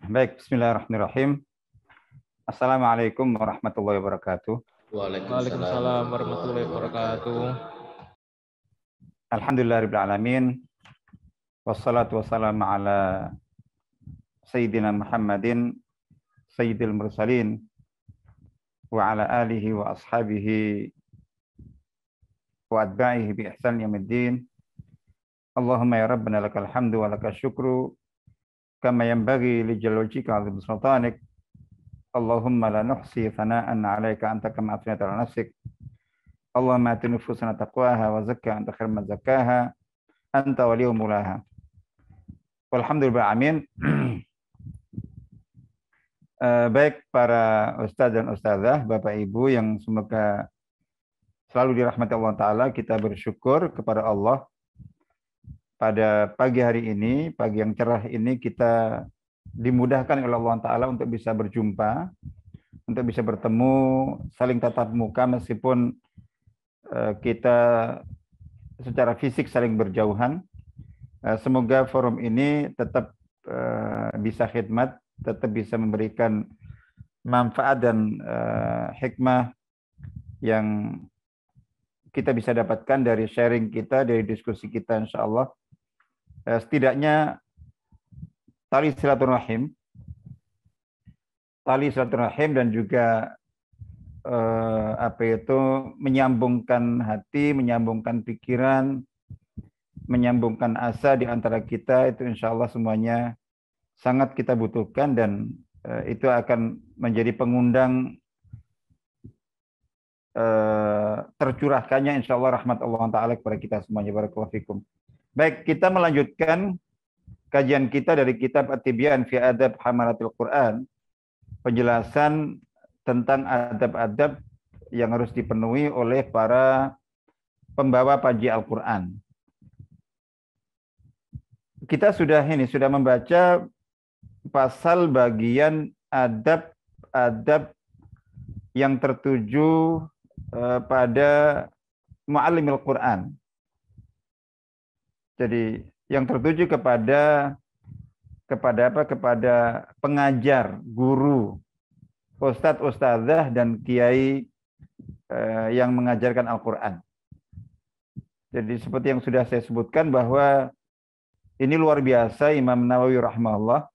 Baik, bismillahirrahmanirrahim. Assalamualaikum warahmatullahi wabarakatuh. Waalaikumsalam warahmatullahi wabarakatuh. Alhamdulillahirabbil alamin. Wassalatu wassalamu ala sayyidina Muhammadin sayyidil mursalin wa ala alihi wa ashabihi wa atba'ihi bi ihsan yaumiddin. Allahumma ya rabbana lakal hamdu wa lakal syukru kama yanbaghi li jalali wajhika 'azim sultanik. Allahumma la nuhsi thana'an 'alaika anta kama athnayta 'ala nafsik. Allahumma ati nufusana taqwaha wa zakka anta khairu man zakkaha anta waliyyu mulaha. Walhamdulillah amin. Baik para ustaz dan ustazah, Bapak Ibu yang semoga selalu dirahmati Allah Ta'ala, kita bersyukur kepada Allah pada pagi hari ini, pagi yang cerah ini kita dimudahkan oleh Allah Ta'ala untuk bisa berjumpa, untuk bisa bertemu, saling tatap muka meskipun kita secara fisik saling berjauhan. Semoga forum ini tetap bisa khidmat, tetap bisa memberikan manfaat dan hikmah yang kita bisa dapatkan dari sharing kita, dari diskusi kita insya Allah. Setidaknya tali silaturahim dan juga menyambungkan hati, menyambungkan pikiran, menyambungkan asa di antara kita, itu insya Allah semuanya sangat kita butuhkan, dan itu akan menjadi pengundang tercurahkannya insya Allah rahmat Allah Ta'ala kepada kita semuanya. Barakallahu fikum. Baik, kita melanjutkan kajian kita dari kitab At-Tibyan fi Adab Hamalatil Quran, penjelasan tentang adab-adab yang harus dipenuhi oleh para pembawa panji Al-Quran. Kita sudah membaca pasal bagian adab-adab yang tertuju pada mu'allimil Quran. Jadi yang tertuju kepada pengajar, guru, ustadz, ustadzah, dan kiai yang mengajarkan Al-Quran. Jadi seperti yang sudah saya sebutkan bahwa ini luar biasa Imam Nawawi rahimahullah.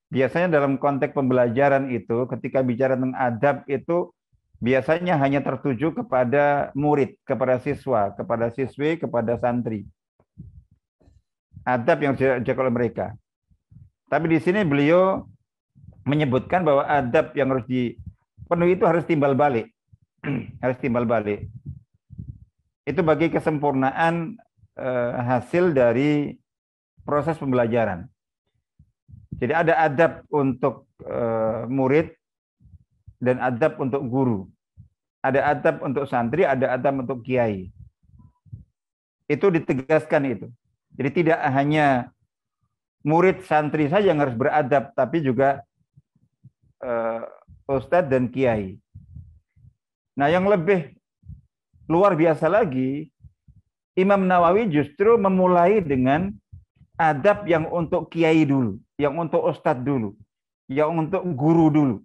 Biasanya dalam konteks pembelajaran itu, ketika bicara tentang adab itu, biasanya hanya tertuju kepada murid, kepada siswa, kepada siswi, kepada santri. Adab yang diajarkan oleh mereka. Tapi di sini beliau menyebutkan bahwa adab yang harus dipenuhi itu harus timbal balik. Harus timbal balik. Itu bagi kesempurnaan hasil dari proses pembelajaran. Jadi ada adab untuk murid dan adab untuk guru. Ada adab untuk santri, ada adab untuk kiai. Itu ditegaskan itu. Jadi tidak hanya murid santri saja yang harus beradab, tapi juga ustadz dan kiai. Nah, yang lebih luar biasa lagi, Imam Nawawi justru memulai dengan adab yang untuk kiai dulu, yang untuk ustadz dulu, yang untuk guru dulu.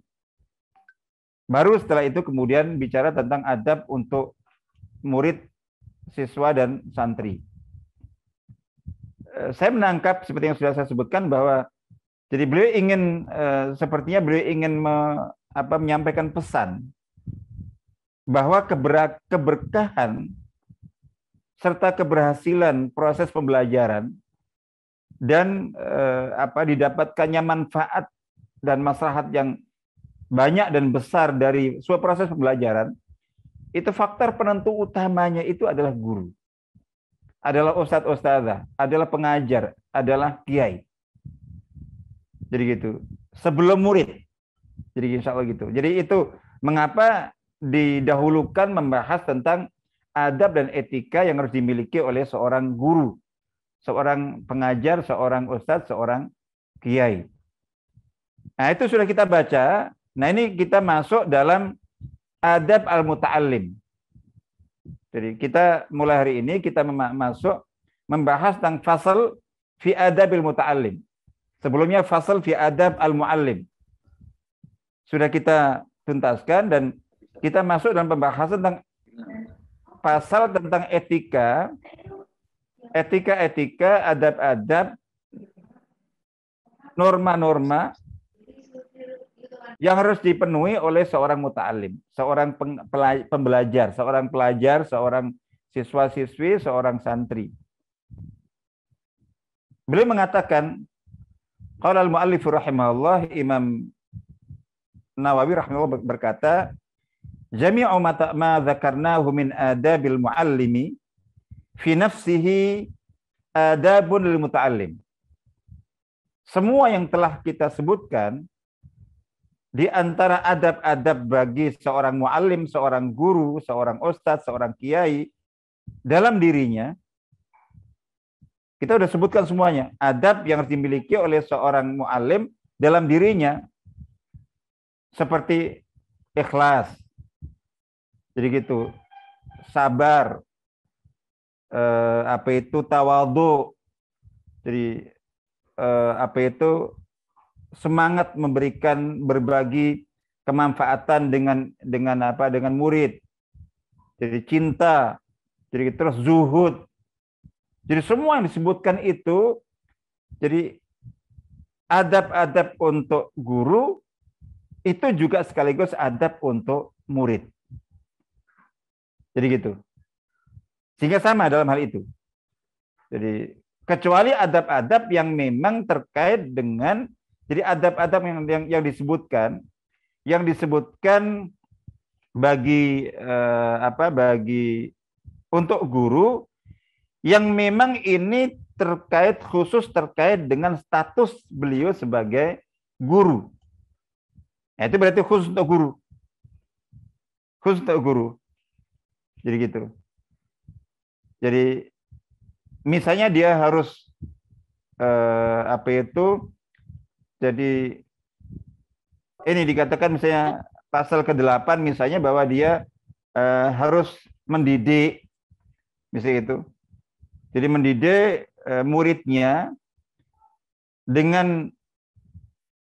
Baru setelah itu kemudian bicara tentang adab untuk murid, siswa, dan santri. Saya menangkap seperti yang sudah saya sebutkan bahwa jadi beliau ingin sepertinya beliau ingin menyampaikan pesan bahwa keberkahan serta keberhasilan proses pembelajaran dan didapatkannya manfaat dan maslahat yang banyak dan besar dari suatu proses pembelajaran, itu faktor penentu utamanya itu adalah guru, adalah ustadz ustadzah, adalah pengajar, adalah kiai. Jadi gitu. Sebelum murid. Jadi insya Allah gitu. Jadi itu mengapa didahulukan membahas tentang adab dan etika yang harus dimiliki oleh seorang guru, seorang pengajar, seorang ustadz, seorang kiai. Nah, itu sudah kita baca. Nah, ini kita masuk dalam adab al-muta'allim. Jadi kita mulai hari ini kita masuk membahas tentang fasal fi adabil muta'allim. Sebelumnya fasal fi adab al-muallim. Sudah kita tuntaskan dan kita masuk dalam pembahasan tentang pasal tentang etika, adab-adab, norma-norma yang harus dipenuhi oleh seorang muta'alim, seorang pembelajar, seorang siswa-siswi, seorang santri. Beliau mengatakan, qala al-mu'allif rahimahullah, Imam Nawawi rahimahullah berkata, jami'u ma dzakarnahu min adabil muallimi fi nafsihi adabun lil muta'allim. Semua yang telah kita sebutkan di antara adab-adab bagi seorang muallim, seorang guru, seorang ustadz, seorang kiai dalam dirinya, kita sudah sebutkan semuanya. Adab yang harus dimiliki oleh seorang muallim dalam dirinya, seperti ikhlas, jadi gitu, sabar, tawadhu, jadi semangat memberikan, berbagi kemanfaatan dengan murid, jadi cinta, jadi terus zuhud, jadi semua yang disebutkan itu, jadi adab-adab untuk guru itu juga sekaligus adab untuk murid. Jadi gitu. Sehingga sama dalam hal itu. Jadi kecuali adab-adab yang memang terkait dengan, jadi adab-adab yang disebutkan bagi untuk guru yang memang ini khusus terkait dengan status beliau sebagai guru. Nah, itu berarti khusus untuk guru. Khusus untuk guru. Jadi gitu. Jadi misalnya dia harus jadi ini dikatakan misalnya pasal ke-8 misalnya bahwa dia harus mendidik, misalnya itu. Jadi mendidik muridnya dengan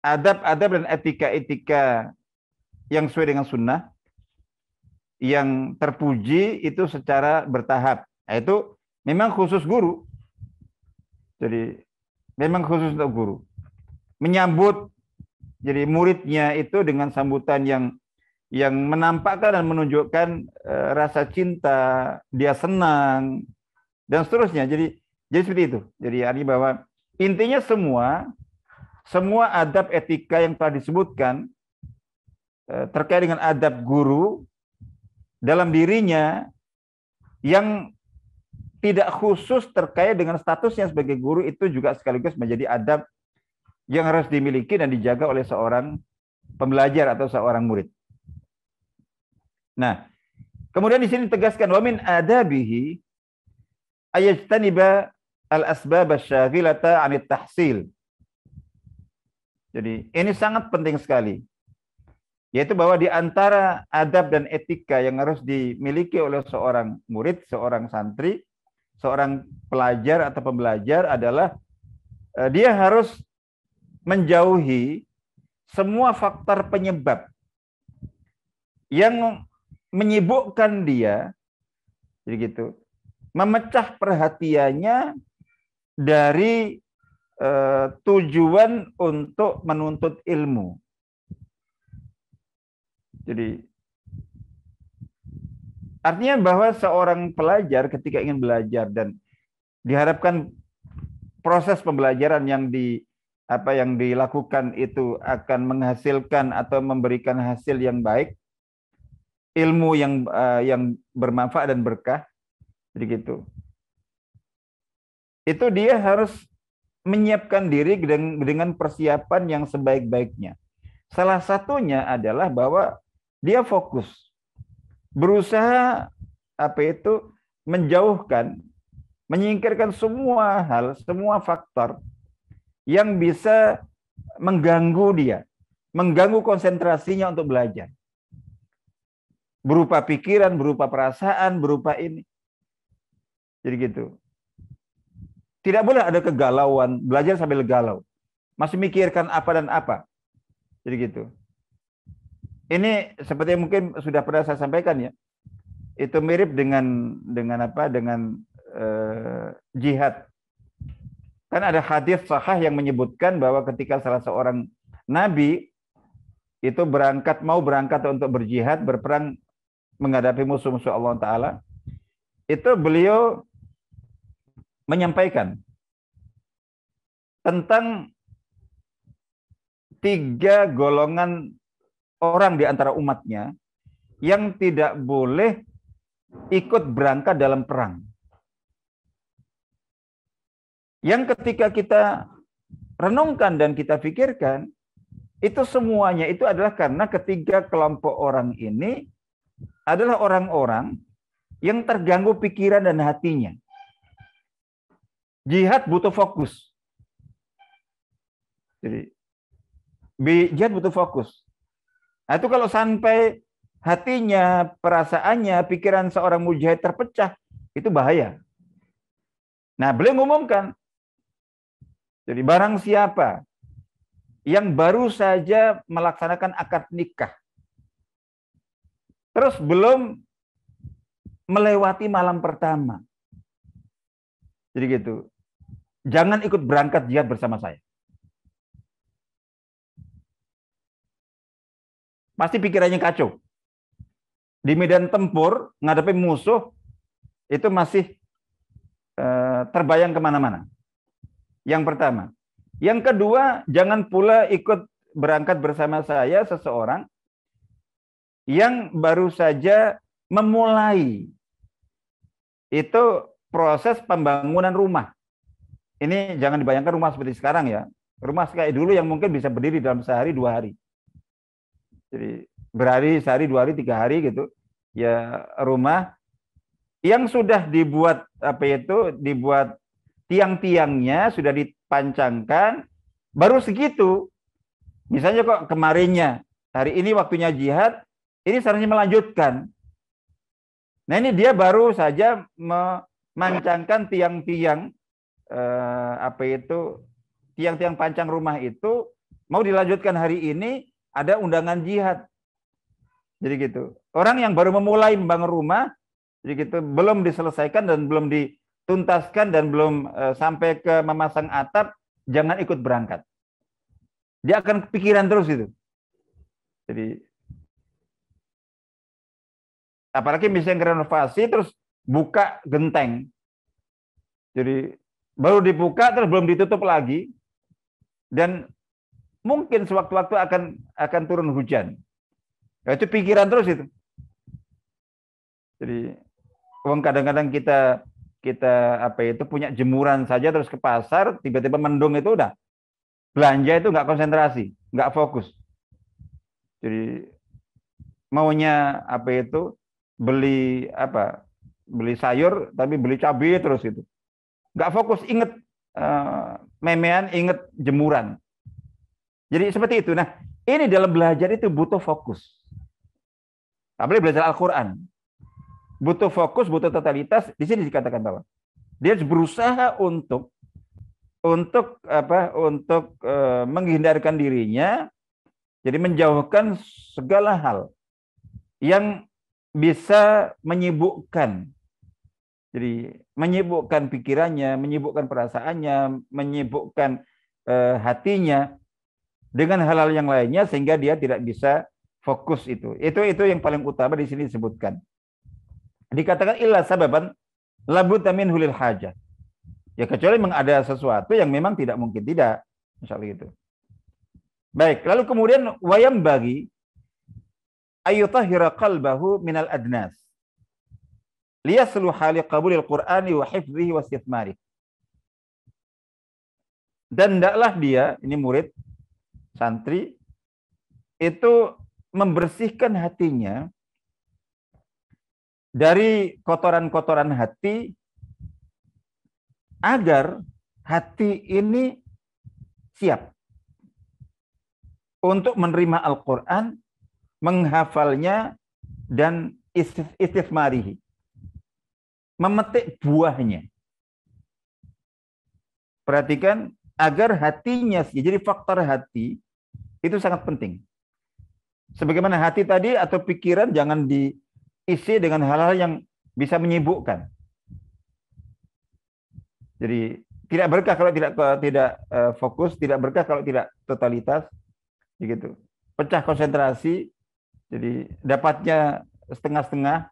adab-adab dan etika-etika yang sesuai dengan sunnah, yang terpuji itu secara bertahap. Nah, itu memang khusus guru. Jadi memang khusus untuk guru. Menyambut jadi muridnya itu dengan sambutan yang menampakkan dan menunjukkan rasa cinta, dia senang dan seterusnya. Jadi seperti itu. Jadi artinya bahwa intinya semua adab etika yang telah disebutkan terkait dengan adab guru dalam dirinya yang tidak khusus terkait dengan statusnya sebagai guru, itu juga sekaligus menjadi adab yang harus dimiliki dan dijaga oleh seorang pembelajar atau seorang murid. Nah, kemudian di sini tegaskan wa min adabihi ayajtaniba al-asbab asy-syaghilata 'anit tahsil. Jadi ini sangat penting sekali, yaitu bahwa di antara adab dan etika yang harus dimiliki oleh seorang murid, seorang santri, seorang pelajar atau pembelajar adalah dia harus menjauhi semua faktor penyebab yang menyibukkan dia, jadi gitu, memecah perhatiannya dari tujuan untuk menuntut ilmu. Jadi artinya bahwa seorang pelajar ketika ingin belajar dan diharapkan proses pembelajaran yang dilakukan itu akan menghasilkan atau memberikan hasil yang baik, ilmu yang bermanfaat dan berkah, jadi gitu. Itu dia harus menyiapkan diri dengan persiapan yang sebaik-baiknya. Salah satunya adalah bahwa dia fokus, berusaha menjauhkan, menyingkirkan semua hal, semua faktor yang bisa mengganggu dia, mengganggu konsentrasinya untuk belajar. Berupa pikiran, berupa perasaan, berupa ini. Jadi gitu. Tidak boleh ada kegalauan, belajar sambil galau. masih mikirkan apa dan apa. Jadi gitu. Ini seperti yang mungkin sudah pernah saya sampaikan ya. Itu mirip dengan apa? Dengan jihad. Kan ada hadis sahih yang menyebutkan bahwa ketika salah seorang nabi itu mau berangkat untuk berjihad, berperang menghadapi musuh-musuh Allah Ta'ala, itu beliau menyampaikan tentang 3 golongan orang di antara umatnya yang tidak boleh ikut berangkat dalam perang. Yang ketika kita renungkan dan kita pikirkan, itu semuanya itu adalah karena ketiga kelompok orang ini adalah orang-orang yang terganggu pikiran dan hatinya. Jihad butuh fokus. Jadi, jihad butuh fokus. Nah, itu kalau sampai hatinya, perasaannya, pikiran seorang mujahid terpecah, itu bahaya. Nah, beliau mengumumkan, jadi barang siapa yang baru saja melaksanakan akad nikah, terus belum melewati malam pertama, jadi gitu, jangan ikut berangkat jihad bersama saya. Pasti pikirannya kacau. Di medan tempur, menghadapi musuh, itu masih terbayang kemana-mana. Yang pertama. Yang kedua, jangan pula ikut berangkat bersama saya seseorang yang baru saja memulai itu proses pembangunan rumah. Ini jangan dibayangkan rumah seperti sekarang ya. Rumah kayak dulu yang mungkin bisa berdiri dalam sehari 2 hari. Jadi berhari, sehari, 2 hari, 3 hari gitu. Ya rumah yang sudah dibuat dibuat tiang-tiangnya sudah dipancangkan, baru segitu. Misalnya kok kemarinnya, hari ini waktunya jihad, ini seharusnya melanjutkan. Nah ini dia baru saja memancangkan tiang-tiang tiang-tiang pancang rumah itu mau dilanjutkan hari ini, ada undangan jihad. Jadi gitu. Orang yang baru memulai membangun rumah, jadi gitu, belum diselesaikan dan belum dituntaskan dan belum sampai ke memasang atap, jangan ikut berangkat. Dia akan kepikiran terus itu. Jadi apalagi misalnya renovasi terus buka genteng. Jadi baru dibuka terus belum ditutup lagi, dan mungkin sewaktu-waktu akan turun hujan. Ya, itu pikiran terus itu. Jadi kadang-kadang kita punya jemuran saja terus ke pasar, tiba-tiba mendung, itu udah belanja itu nggak konsentrasi, nggak fokus. Jadi maunya beli sayur tapi beli cabai terus itu, nggak fokus, inget memean, inget jemuran. Jadi seperti itu. Nah ini dalam belajar itu butuh fokus. Apalagi belajar Al-Quran, butuh fokus, butuh totalitas. Di sini dikatakan bahwa dia berusaha untuk menghindarkan dirinya, jadi menjauhkan segala hal yang bisa menyibukkan, jadi menyibukkan pikirannya, menyibukkan perasaannya, menyibukkan hatinya dengan hal-hal yang lainnya, sehingga dia tidak bisa fokus itu. Itu yang paling utama di sini disebutkan. Dikatakan illa sababan labudda minhu lil hajah. Ya kecuali memang ada sesuatu yang memang tidak mungkin tidak, misalnya gitu. Baik, lalu kemudian wayam bagi ayyutahhira qalbahu minal adnas liyaslu hali qabulil qur'ani wa hifdhihi wa istithmari. Dan hendaklah dia, ini murid, santri, itu membersihkan hatinya dari kotoran-kotoran hati, agar hati ini siap untuk menerima Al-Quran, menghafalnya, dan istithmarihi, memetik buahnya. Perhatikan, agar hatinya, jadi faktor hati itu sangat penting. Sebagaimana hati tadi atau pikiran jangan diisi dengan hal-hal yang bisa menyibukkan. Jadi tidak berkah kalau tidak fokus, tidak berkah kalau tidak totalitas, begitu. Pecah konsentrasi, jadi dapatnya setengah-setengah,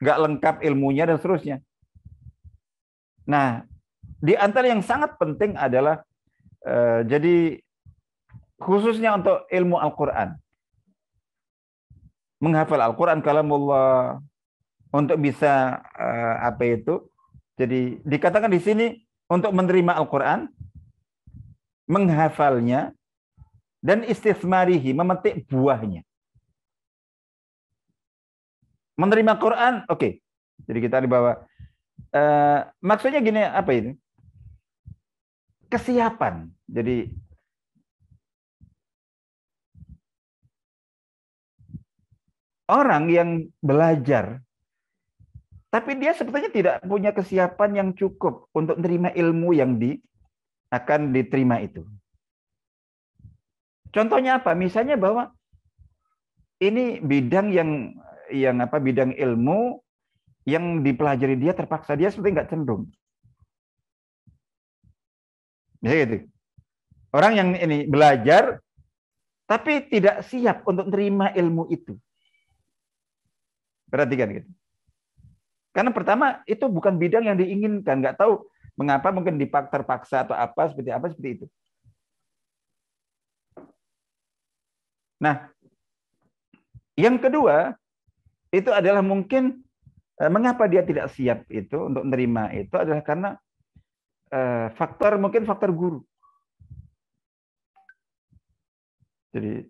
nggak lengkap ilmunya dan seterusnya. Nah, di antara yang sangat penting adalah jadi khususnya untuk ilmu Al-Quran. Menghafal Al-Quran kalamullah untuk bisa apa itu? Jadi dikatakan di sini untuk menerima Al-Quran, menghafalnya dan istismarihi, memetik buahnya. Menerima Quran, oke. Jadi kita di bawah. Maksudnya gini, apa ini? Kesiapan. Jadi orang yang belajar, tapi dia sebetulnya tidak punya kesiapan yang cukup untuk menerima ilmu yang akan diterima itu. Contohnya apa? Misalnya bahwa ini bidang bidang ilmu yang dipelajari dia terpaksa dia seperti nggak cenderung. Ya gitu. Orang yang ini belajar tapi tidak siap untuk menerima ilmu itu. Perhatikan gitu. Karena pertama itu bukan bidang yang diinginkan, nggak tahu mengapa, mungkin terpaksa atau seperti itu. Nah, yang kedua itu adalah mungkin mengapa dia tidak siap itu untuk menerima itu adalah karena mungkin faktor guru. Jadi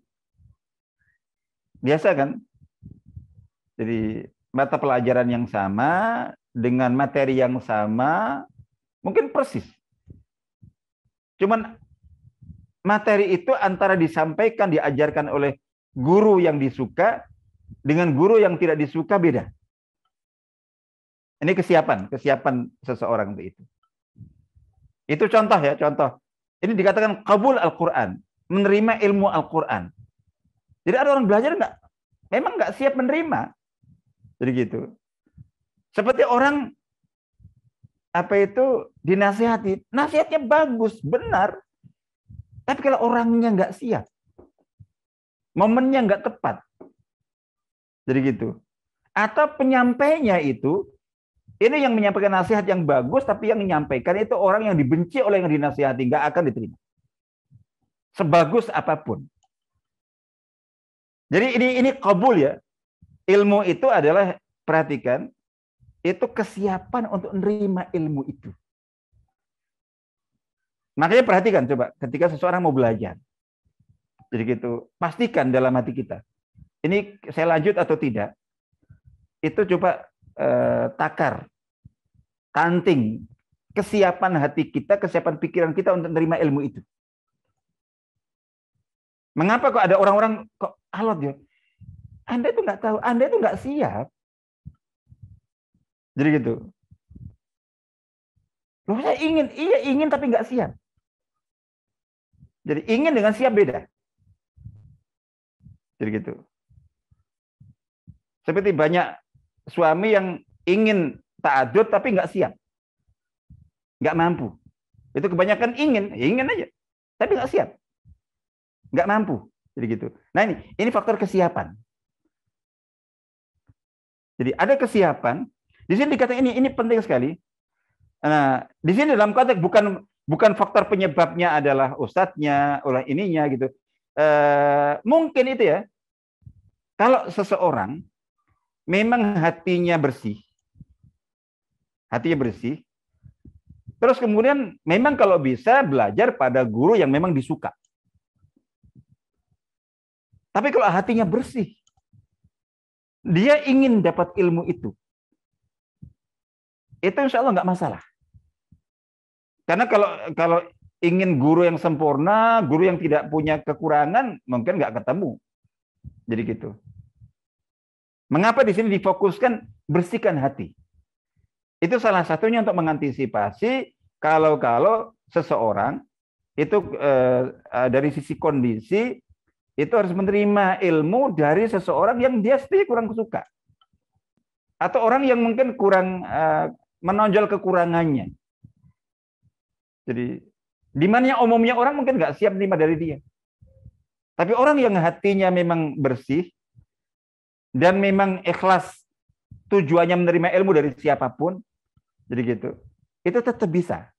biasa kan? Jadi mata pelajaran yang sama dengan materi yang sama mungkin persis. Cuman materi itu antara disampaikan, diajarkan oleh guru yang disuka dengan guru yang tidak disuka beda. Ini kesiapan seseorang untuk itu. Itu contoh ya, contoh. Ini dikatakan qabul Al-Quran, menerima ilmu Al-Quran. Jadi ada orang belajar memang nggak siap menerima. Jadi gitu. Seperti orang dinasihati, nasihatnya bagus, benar. Tapi kalau orangnya nggak siap, momennya nggak tepat, jadi gitu. Atau penyampainya itu, ini yang menyampaikan nasihat yang bagus, tapi yang menyampaikan itu orang yang dibenci oleh yang dinasihati, nggak akan diterima. Sebagus apapun. Jadi ini qabul ya. Ilmu itu adalah, perhatikan, itu kesiapan untuk menerima ilmu itu. Makanya perhatikan coba ketika seseorang mau belajar. Jadi gitu, pastikan dalam hati kita. Ini saya lanjut atau tidak. Itu coba takar, tanting kesiapan hati kita, kesiapan pikiran kita untuk menerima ilmu itu. Mengapa kok ada orang-orang kok alot ya? Anda itu nggak tahu, Anda itu nggak siap. Jadi gitu. Loh, saya ingin tapi nggak siap. Jadi ingin dengan siap beda. Jadi gitu. Seperti banyak suami yang ingin ta'adud tapi nggak siap. Nggak mampu. Itu kebanyakan ingin aja. Tapi nggak siap. Nggak mampu. Jadi gitu. Nah ini faktor kesiapan. Jadi ada kesiapan. Di sini dikatakan ini penting sekali. Nah, di sini dalam konteks bukan faktor penyebabnya adalah ustadznya, oleh ininya gitu. Mungkin itu ya. Kalau seseorang memang hatinya bersih, terus kemudian memang kalau bisa belajar pada guru yang memang disuka. Tapi kalau hatinya bersih, dia ingin dapat ilmu itu insya Allah nggak masalah. Karena kalau ingin guru yang sempurna, guru yang tidak punya kekurangan, mungkin nggak ketemu. Jadi gitu. Mengapa di sini difokuskan bersihkan hati? Itu salah satunya untuk mengantisipasi kalau seseorang itu dari sisi kondisi itu harus menerima ilmu dari seseorang yang dia sendiri kurang suka, atau orang yang mungkin kurang menonjol kekurangannya. Jadi di mana yang umumnya orang mungkin nggak siap menerima dari dia. Tapi orang yang hatinya memang bersih dan memang ikhlas tujuannya menerima ilmu dari siapapun, jadi gitu, itu tetap bisa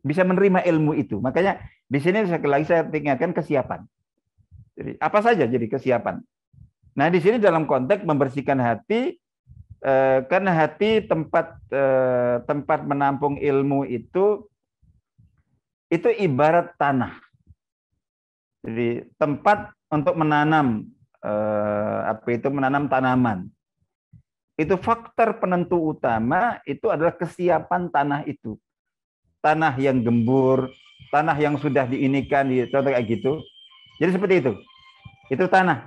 menerima ilmu itu. Makanya di sini sekali lagi saya tinggalkan kesiapan. Jadi apa saja jadi kesiapan. Nah di sini dalam konteks membersihkan hati, karena hati tempat menampung ilmu itu ibarat tanah. Jadi tempat untuk menanam menanam tanaman. Itu faktor penentu utama itu adalah kesiapan tanah itu. Tanah yang gembur, tanah yang sudah diinikan, contoh kayak gitu. Jadi seperti itu. Itu tanah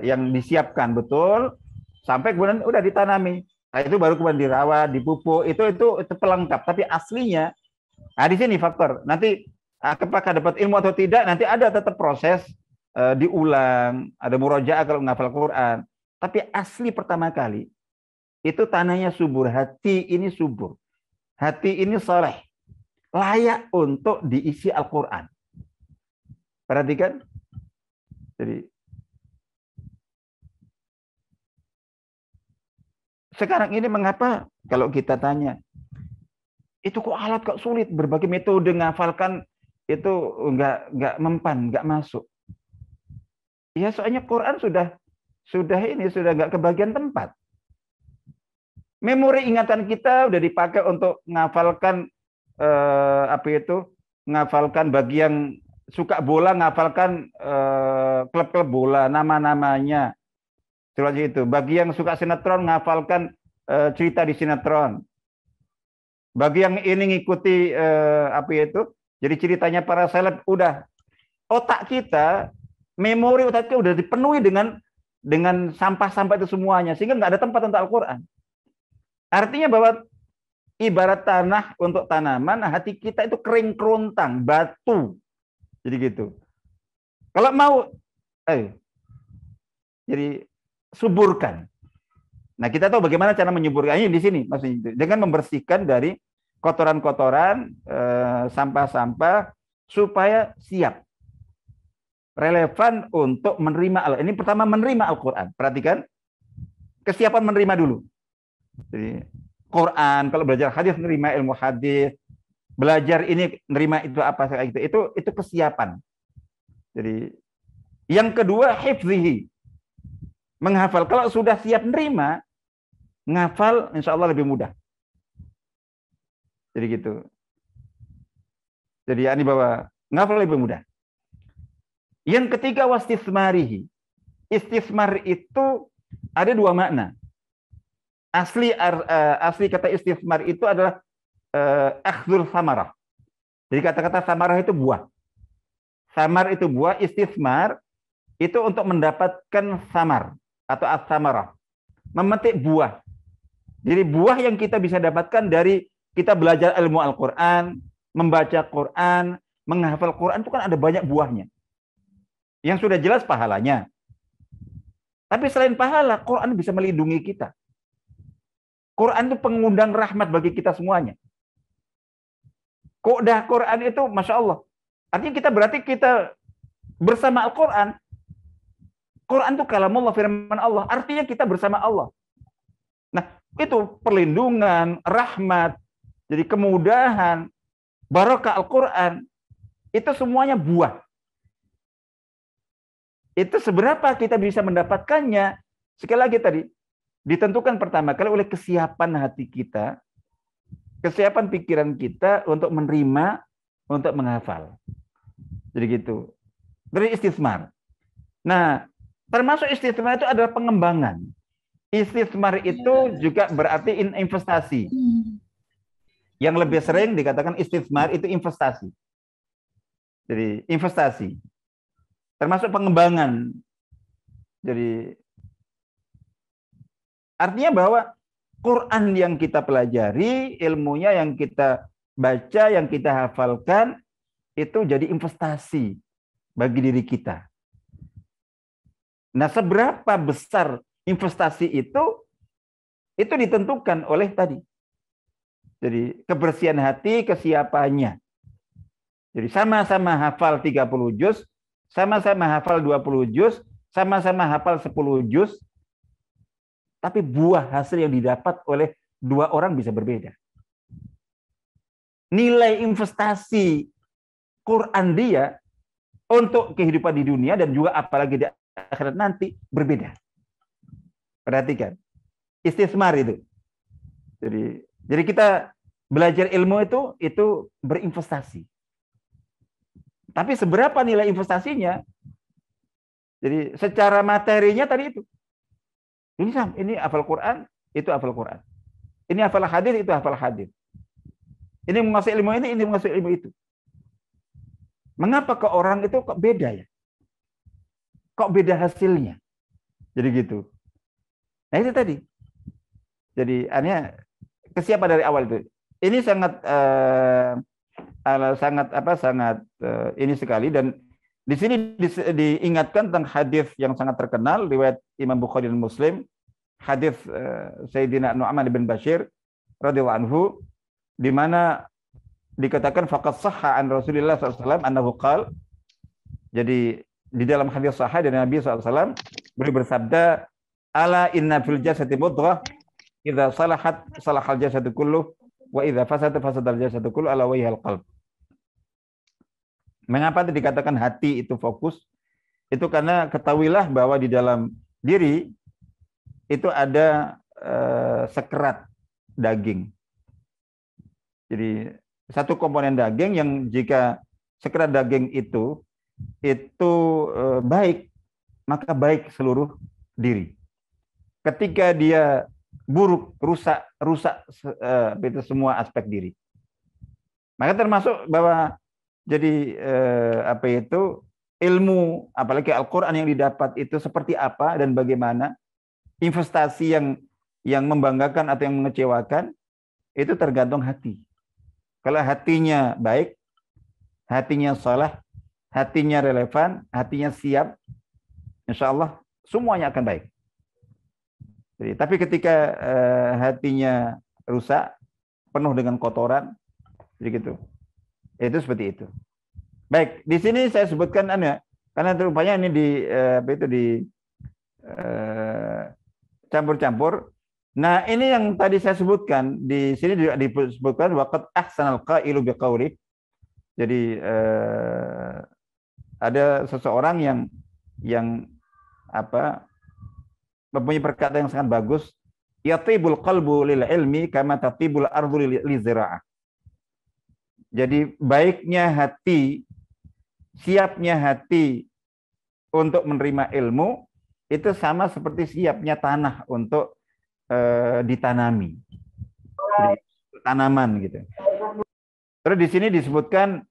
yang disiapkan betul sampai kemudian udah ditanami. Nah, itu baru kemudian dirawat, dipupuk, itu pelengkap. Tapi aslinya, nah di sini faktor. Nanti apakah dapat ilmu atau tidak, nanti ada tetap proses diulang, ada murojaah kalau menghafal Quran. Tapi asli pertama kali itu tanahnya subur, hati ini subur, hati ini soleh, layak untuk diisi Al-Quran. Perhatikan, jadi sekarang ini mengapa kalau kita tanya, itu kok alat kok sulit, berbagai metode ngafalkan itu nggak mempan, nggak masuk. Ya soalnya Quran sudah nggak kebagian tempat. Memori ingatan kita udah dipakai untuk ngafalkan ngafalkan bagi yang suka bola, ngafalkan klub-klub bola, nama-namanya. Seperti itu. Bagi yang suka sinetron, ngafalkan cerita di sinetron. Bagi yang ini ngikuti jadi ceritanya para seleb, udah otak kita, memori otak kita udah dipenuhi dengan sampah-sampah itu semuanya, sehingga nggak ada tempat untuk Al-Quran. Artinya bahwa ibarat tanah untuk tanaman, hati kita itu kering kerontang, batu. Jadi gitu. Kalau mau, jadi suburkan. Nah, kita tahu bagaimana cara menyuburkannya di sini, maksudnya dengan membersihkan dari kotoran-kotoran, sampah-sampah, supaya siap, relevan untuk menerima Al-Quran. Ini pertama menerima Al-Quran. Perhatikan, kesiapan menerima dulu. Jadi Quran, kalau belajar hadis menerima ilmu hadis, belajar ini menerima itu apa itu kesiapan. Jadi yang kedua hifzihi, menghafal. Kalau sudah siap menerima, ngafal insya Allah lebih mudah. Jadi gitu. Jadi ini bahwa ngafal lebih mudah. Yang ketiga wastismarihi. Istismar itu ada dua makna. Asli kata istismar itu adalah akhdul samarah. Jadi kata-kata samarah itu buah. Samar itu buah, istismar itu untuk mendapatkan samar atau as-samarah. Memetik buah. Jadi buah yang kita bisa dapatkan dari kita belajar ilmu Al-Quran, membaca Quran, menghafal Quran, itu kan ada banyak buahnya. Yang sudah jelas pahalanya. Tapi selain pahala, Quran bisa melindungi kita. Quran itu pengundang rahmat bagi kita semuanya. Kodah Quran itu, Masya Allah. Artinya berarti kita bersama Al-Quran. Quran itu kalamullah, firman Allah. Artinya kita bersama Allah. Nah, itu perlindungan, rahmat, jadi kemudahan, barokah Al-Quran. Itu semuanya buah. Itu seberapa kita bisa mendapatkannya. Sekali lagi tadi, ditentukan pertama kali oleh kesiapan hati kita, kesiapan pikiran kita untuk menerima, untuk menghafal. Jadi gitu. Dari istismar. Nah, termasuk istismar itu adalah pengembangan. Istismar itu juga berarti investasi. Yang lebih sering dikatakan istismar itu investasi. Jadi investasi. Termasuk pengembangan. Jadi artinya bahwa Quran yang kita pelajari, ilmunya yang kita baca, yang kita hafalkan itu jadi investasi bagi diri kita. Nah, seberapa besar investasi itu ditentukan oleh tadi. Jadi kebersihan hati, kesiapannya. Jadi sama-sama hafal 30 juz, sama-sama hafal 20 juz, sama-sama hafal 10 juz, tapi buah hasil yang didapat oleh dua orang bisa berbeda. Nilai investasi Quran dia untuk kehidupan di dunia dan juga apalagi di akhirat nanti berbeda. Perhatikan. Istismar itu. Jadi kita belajar ilmu itu berinvestasi. Tapi seberapa nilai investasinya? Jadi secara materinya tadi itu. Ini hafal Quran, itu hafal Quran. Ini hafal hadis, itu hafal hadis. Ini menguasai ilmu ini menguasai ilmu itu. Mengapa ke orang itu kok beda ya? Kok beda hasilnya? Jadi gitu. Nah itu tadi. Jadi hanya kesiapan dari awal itu. Ini sangat ini sekali, dan di sini diingatkan tentang hadis yang sangat terkenal riwayat Imam Bukhari dan Muslim, hadis Sayyidina Nu'man bin Bashir radhiyallahu anhu, di mana dikatakan faqad sahha an Rasulillah SAW annahu qala. Jadi di dalam hadis sahih dari Nabi SAW beliau bersabda, ala inna fil jasadi mudghah idza salahat salahal jasadu kulluh wa idza fasada fasadal jasadu kulluh ala wajhil qalb. Mengapa dikatakan hati itu fokus? Itu karena ketahuilah bahwa di dalam diri itu ada sekerat daging. Jadi satu komponen daging yang jika sekerat daging itu baik, maka baik seluruh diri. Ketika dia buruk, rusak itu semua aspek diri. Maka termasuk bahwa jadi ilmu, apalagi Al-Quran yang didapat itu seperti apa dan bagaimana, investasi yang membanggakan atau yang mengecewakan, itu tergantung hati. Kalau hatinya baik, hatinya salah, hatinya relevan, hatinya siap, insya Allah semuanya akan baik. Jadi, tapi ketika hatinya rusak, penuh dengan kotoran, jadi gitu. Itu seperti itu. Baik, di sini saya sebutkan karena rupanya ini campur-campur. Nah, ini yang tadi saya sebutkan, di sini juga disebutkan waqad ahsanal qailu biqauli. Jadi ada seseorang yang mempunyai perkataan yang sangat bagus, yatibul qalbu lil ilmi kama tatibul ardu li zira'ah. Jadi baiknya hati, siapnya hati untuk menerima ilmu itu sama seperti siapnya tanah untuk ditanami. Jadi, tanaman gitu. Terus di sini disebutkan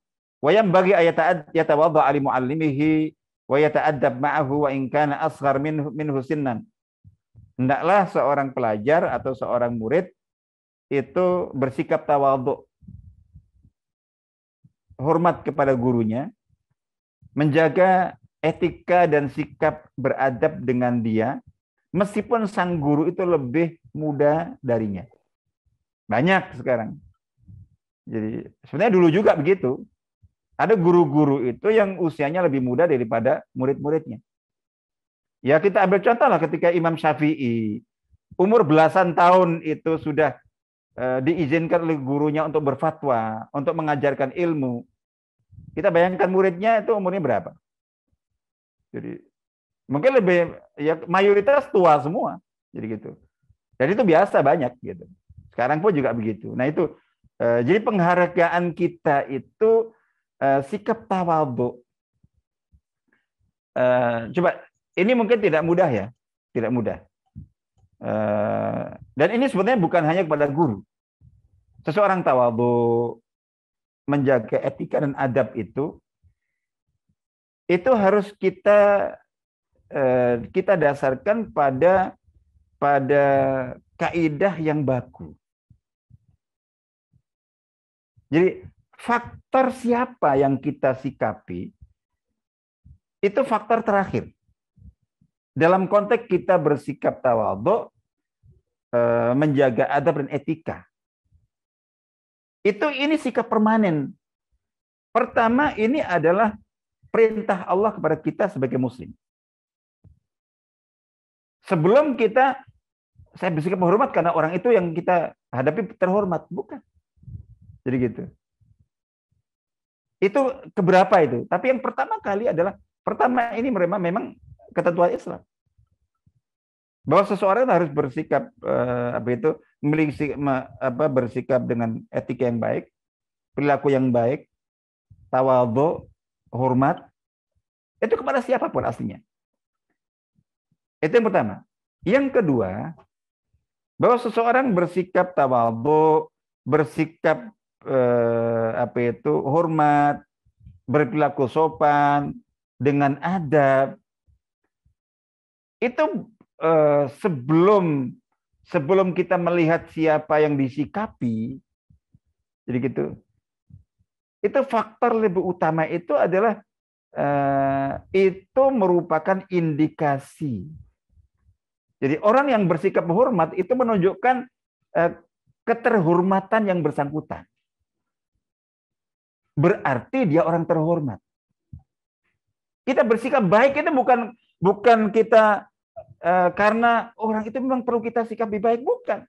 wayam bagi ayat yatawadda ali muallimihi wa yata'addab ma'ahu wa in kana asghar minhu sinnan. Hendaklah seorang pelajar atau seorang murid itu bersikap tawadhu, hormat kepada gurunya, menjaga etika dan sikap beradab dengan dia, meskipun sang guru itu lebih muda darinya. Banyak sekarang. Jadi sebenarnya dulu juga begitu. Ada guru-guru itu yang usianya lebih muda daripada murid-muridnya. Ya kita ambil contoh lah ketika Imam Syafi'i umur belasan tahun itu sudah diizinkan oleh gurunya untuk berfatwa, untuk mengajarkan ilmu. Kita bayangkan muridnya itu umurnya berapa? Jadi mungkin lebih, ya mayoritas tua semua. Jadi gitu. Dan itu biasa banyak gitu. Sekarang pun juga begitu. Nah itu jadi penghargaan kita itu sikap tawadhu. Coba ini mungkin tidak mudah ya, tidak mudah. Dan ini sebenarnya bukan hanya kepada guru. Seseorang tawadhu, menjaga etika dan adab itu harus kita dasarkan pada kaidah yang baku. Jadi faktor siapa yang kita sikapi itu faktor terakhir. Dalam konteks kita bersikap tawadhu, menjaga adab dan etika. Ini sikap permanen. Pertama, ini adalah perintah Allah kepada kita sebagai muslim. Sebelum saya bersikap menghormat karena orang itu yang kita hadapi terhormat, bukan. Jadi gitu. Itu keberapa itu? Tapi yang pertama kali adalah ini memang ketentuan Islam. Bahwa seseorang harus bersikap bersikap dengan etika yang baik, perilaku yang baik, tawadhu, hormat, itu kepada siapapun aslinya. Itu yang pertama. Yang kedua, bahwa seseorang bersikap tawadhu, bersikap hormat, berperilaku sopan dengan adab, itu sebelum kita melihat siapa yang disikapi, jadi gitu. Itu faktor lebih utama itu adalah itu merupakan indikasi. Jadi orang yang bersikap hormat itu menunjukkan keterhormatan yang bersangkutan. Berarti dia orang terhormat. Kita bersikap baik itu bukan kita karena orang itu memang perlu kita sikapi baik, bukan.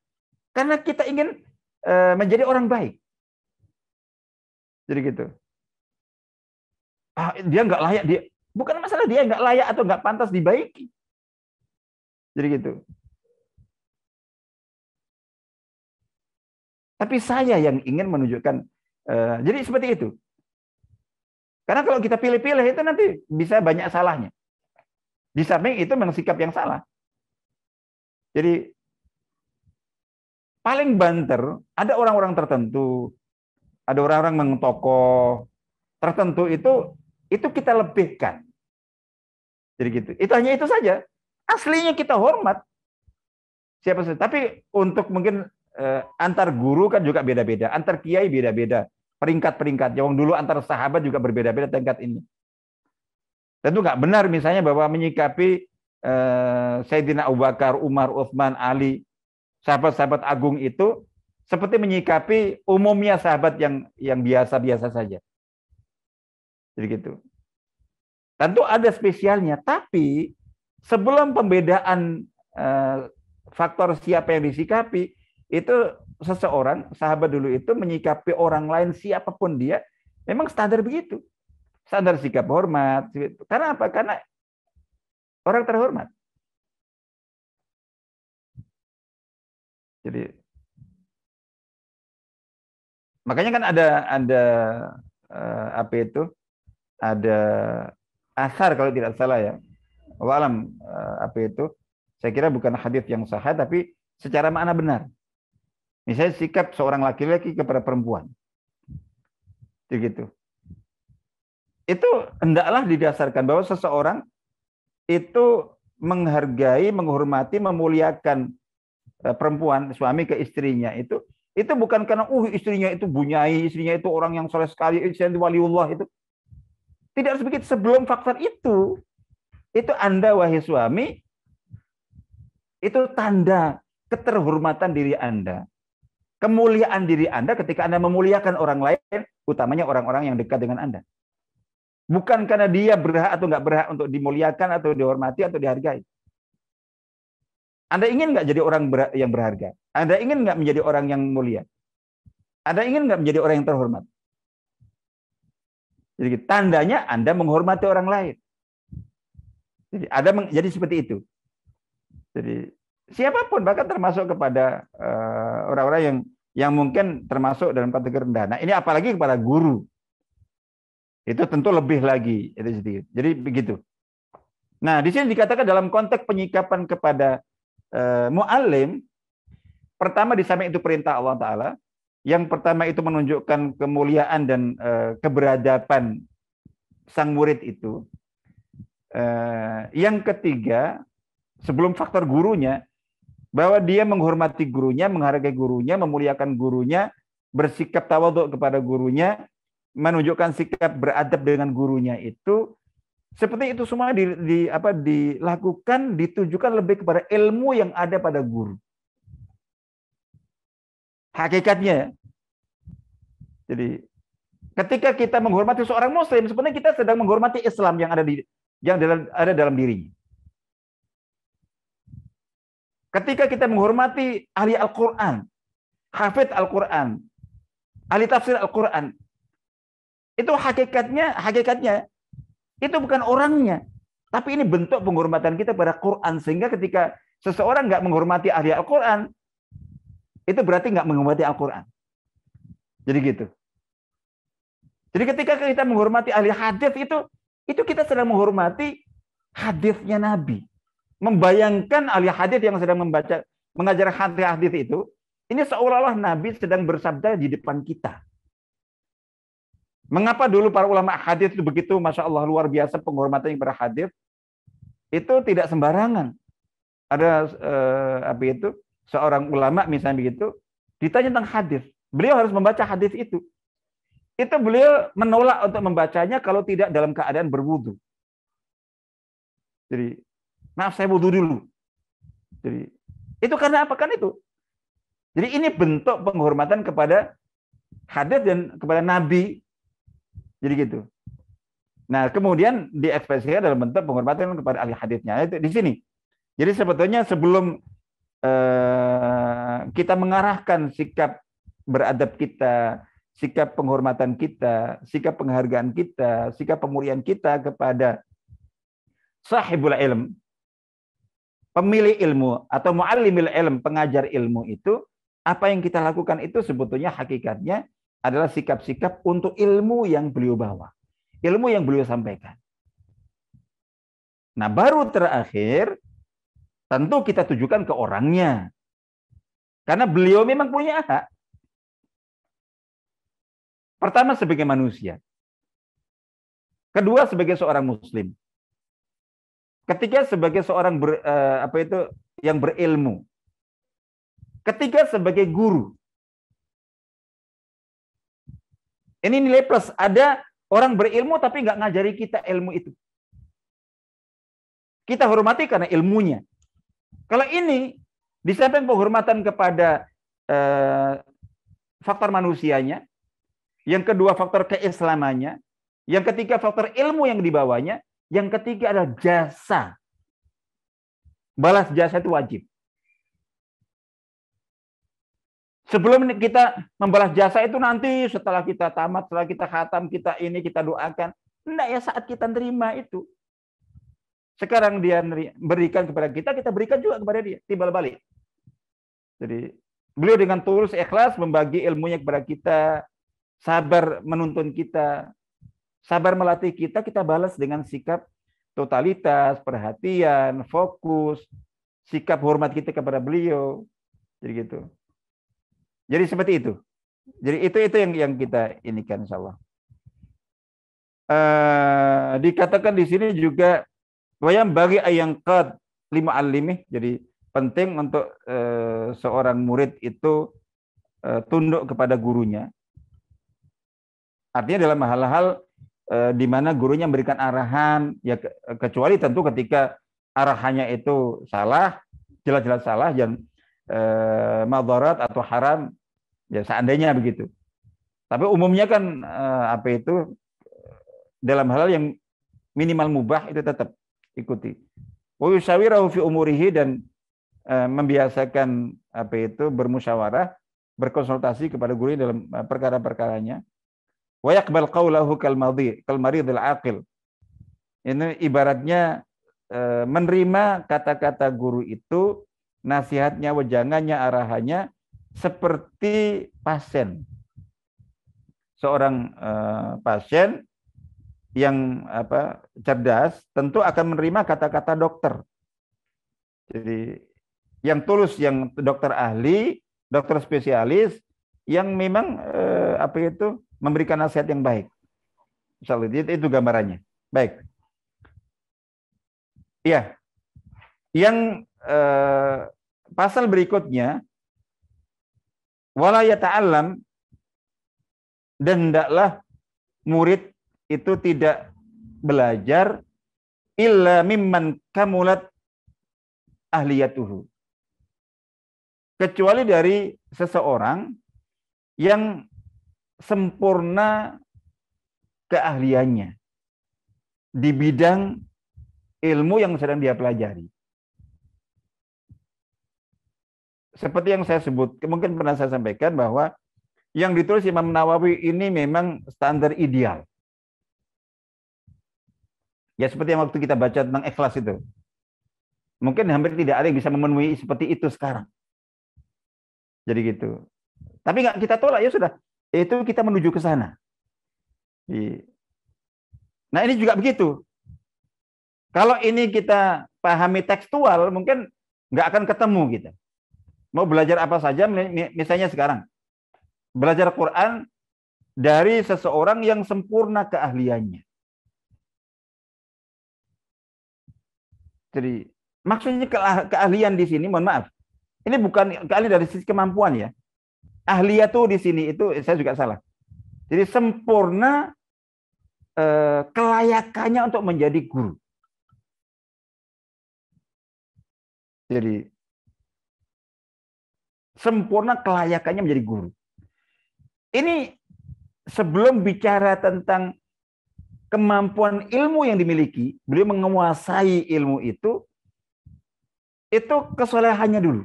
Karena kita ingin menjadi orang baik. Jadi gitu. Dia nggak layak, bukan masalah dia nggak layak atau nggak pantas dibaiki. Jadi gitu. Tapi saya yang ingin menunjukkan, jadi seperti itu. Karena kalau kita pilih-pilih itu nanti bisa banyak salahnya. Di samping itu memang sikap yang salah. Jadi paling banter, ada orang-orang tertentu, ada orang-orang mentokoh tertentu itu kita lebihkan. Jadi gitu. Itu hanya itu saja. Aslinya kita hormat. Siapa saja. Tapi untuk mungkin antar guru kan juga beda-beda, antar kiai beda-beda, peringkat-peringkat. Yang dulu antar sahabat juga berbeda-beda tingkat ini. Tentu nggak benar misalnya bahwa menyikapi Sayyidina Abu Bakar, Umar, Utsman, Ali, sahabat-sahabat agung itu seperti menyikapi umumnya sahabat yang biasa-biasa saja. Jadi gitu. Tentu ada spesialnya, tapi sebelum pembedaan faktor siapa yang disikapi, itu seseorang, sahabat dulu itu menyikapi orang lain siapapun dia, memang standar begitu. Standar sikap hormat. Karena apa? Karena orang terhormat. Jadi makanya kan ada ada asar kalau tidak salah ya. Walam saya kira bukan hadis yang sahih tapi secara makna benar. Misalnya sikap seorang laki-laki kepada perempuan. Begitu. Itu hendaklah didasarkan bahwa seseorang itu menghargai, menghormati, memuliakan perempuan, suami ke istrinya itu bukan karena istrinya itu bunyai, istrinya itu orang yang soleh sekali, istrinya itu waliullah itu. Tidak harus begitu. Sebelum faktor itu Anda wahai suami itu tanda keterhormatan diri Anda. Kemuliaan diri Anda ketika Anda memuliakan orang lain, utamanya orang-orang yang dekat dengan Anda. Bukan karena dia berhak atau nggak berhak untuk dimuliakan atau dihormati atau dihargai. Anda ingin nggak jadi orang yang berharga? Anda ingin nggak menjadi orang yang mulia? Anda ingin nggak menjadi orang yang terhormat? Jadi tandanya Anda menghormati orang lain. Jadi seperti itu. Jadi siapapun bahkan termasuk kepada orang-orang yang mungkin termasuk dalam kategori rendah. Nah ini apalagi kepada guru. Itu tentu lebih lagi. Jadi begitu. Nah, di sini dikatakan dalam konteks penyikapan kepada mu'allim, pertama di samping itu perintah Allah Ta'ala, yang pertama itu menunjukkan kemuliaan dan keberadaban sang murid itu. Yang ketiga, sebelum faktor gurunya, bahwa dia menghormati gurunya, menghargai gurunya, memuliakan gurunya, bersikap tawadhu kepada gurunya, menunjukkan sikap beradab dengan gurunya itu, seperti itu semua dilakukan, ditujukan lebih kepada ilmu yang ada pada guru. Hakikatnya. Jadi ketika kita menghormati seorang muslim, sebenarnya kita sedang menghormati Islam yang ada dalam dirinya. Ketika kita menghormati ahli Al-Quran, hafidh Al-Quran, ahli tafsir Al-Quran, itu hakikatnya itu bukan orangnya, tapi ini bentuk penghormatan kita pada Quran. Sehingga ketika seseorang nggak menghormati ahli Al-Quran, itu berarti nggak menghormati Al-Quran. Jadi gitu. Jadi ketika kita menghormati ahli hadis, itu kita sedang menghormati hadisnya Nabi. Membayangkan ahli hadis yang sedang mengajar hadis itu, ini seolah-olah Nabi sedang bersabda di depan kita. Mengapa dulu para ulama hadis itu begitu, masya Allah, luar biasa penghormatan kepada hadis? Itu tidak sembarangan. Ada seorang ulama misalnya begitu, ditanya tentang hadis, beliau harus membaca hadis itu. Itu beliau menolak untuk membacanya kalau tidak dalam keadaan berwudu. Jadi, maaf saya wudu dulu. Jadi, itu karena apa? Kan itu. Jadi ini bentuk penghormatan kepada hadis dan kepada Nabi. Jadi gitu. Nah, kemudian diekspresikan dalam bentuk penghormatan kepada ahli hadisnya. Itu di sini. Jadi sebetulnya sebelum kita mengarahkan sikap beradab kita, sikap penghormatan kita, sikap penghargaan kita, sikap pemuliaan kita kepada sahibul ilm, pemilik ilmu atau muallimil ilm, pengajar ilmu itu, apa yang kita lakukan itu sebetulnya hakikatnya adalah sikap-sikap untuk ilmu yang beliau bawa, ilmu yang beliau sampaikan. Nah, baru terakhir tentu kita tujukan ke orangnya. Karena beliau memang punya hak. Pertama sebagai manusia. Kedua sebagai seorang muslim. Ketiga sebagai seorang yang berilmu. Ketiga sebagai guru. Ini nilai plus. Ada orang berilmu tapi nggak ngajari kita ilmu itu. Kita hormati karena ilmunya. Kalau ini di samping penghormatan kepada faktor manusianya, yang kedua faktor keislamannya, yang ketiga faktor ilmu yang dibawanya, yang ketiga adalah jasa. Balas jasa itu wajib. Sebelum kita membalas jasa itu nanti setelah kita tamat, setelah kita khatam, kita doakan. Enggak, ya saat kita terima itu. Sekarang dia berikan kepada kita berikan juga kepada dia, timbal balik. Jadi beliau dengan tulus ikhlas membagi ilmunya kepada kita, sabar menuntun kita, sabar melatih kita balas dengan sikap totalitas, perhatian, fokus, sikap hormat kita kepada beliau. Jadi gitu. Jadi seperti itu. Jadi itu yang kita inikan insyaallah. Dikatakan di sini juga wayam bagi ayangqad lima alimih. Jadi penting untuk seorang murid itu tunduk kepada gurunya. Artinya dalam hal-hal di mana gurunya memberikan arahan, ya kecuali tentu ketika arahannya itu salah, jelas-jelas salah dan madarat atau haram, ya seandainya begitu. Tapi umumnya kan dalam hal yang minimal mubah itu tetap ikuti. Wa yusyawirahu fi umurihi, dan membiasakan bermusyawarah, berkonsultasi kepada guru dalam perkara-perkaranya. Wa yaqbal qawlahu kal maridil aqil. Ini ibaratnya menerima kata-kata guru itu, nasihatnya, wejangannya, arahannya seperti pasien. Seorang pasien yang cerdas tentu akan menerima kata-kata dokter. Jadi yang tulus, yang dokter ahli, dokter spesialis yang memang memberikan nasihat yang baik. Insyaallah itu gambarannya. Baik. Iya. Yang pasal berikutnya, wala yata'allam Dan hendaklah murid itu tidak belajar illa mimman kamulat ahliyatuhu. Kecuali dari seseorang yang sempurna keahliannya di bidang ilmu yang sedang dia pelajari. Seperti yang saya sebut, mungkin pernah saya sampaikan bahwa yang ditulis Imam Nawawi ini memang standar ideal. Ya seperti yang waktu kita baca tentang ikhlas itu. Mungkin hampir tidak ada yang bisa memenuhi seperti itu sekarang. Jadi gitu. Tapi nggak kita tolak, ya sudah. Itu kita menuju ke sana. Nah ini juga begitu. Kalau ini kita pahami tekstual, mungkin nggak akan ketemu kita. Mau belajar apa saja, misalnya sekarang. Belajar Quran dari seseorang yang sempurna keahliannya. Jadi maksudnya keahlian di sini, mohon maaf, ini bukan keahlian dari sisi kemampuan ya. Ahliyatu di sini itu saya juga salah. Jadi sempurna kelayakannya untuk menjadi guru. Jadi sempurna kelayakannya menjadi guru. Ini sebelum bicara tentang kemampuan ilmu yang dimiliki, beliau menguasai ilmu itu kesolehannya dulu.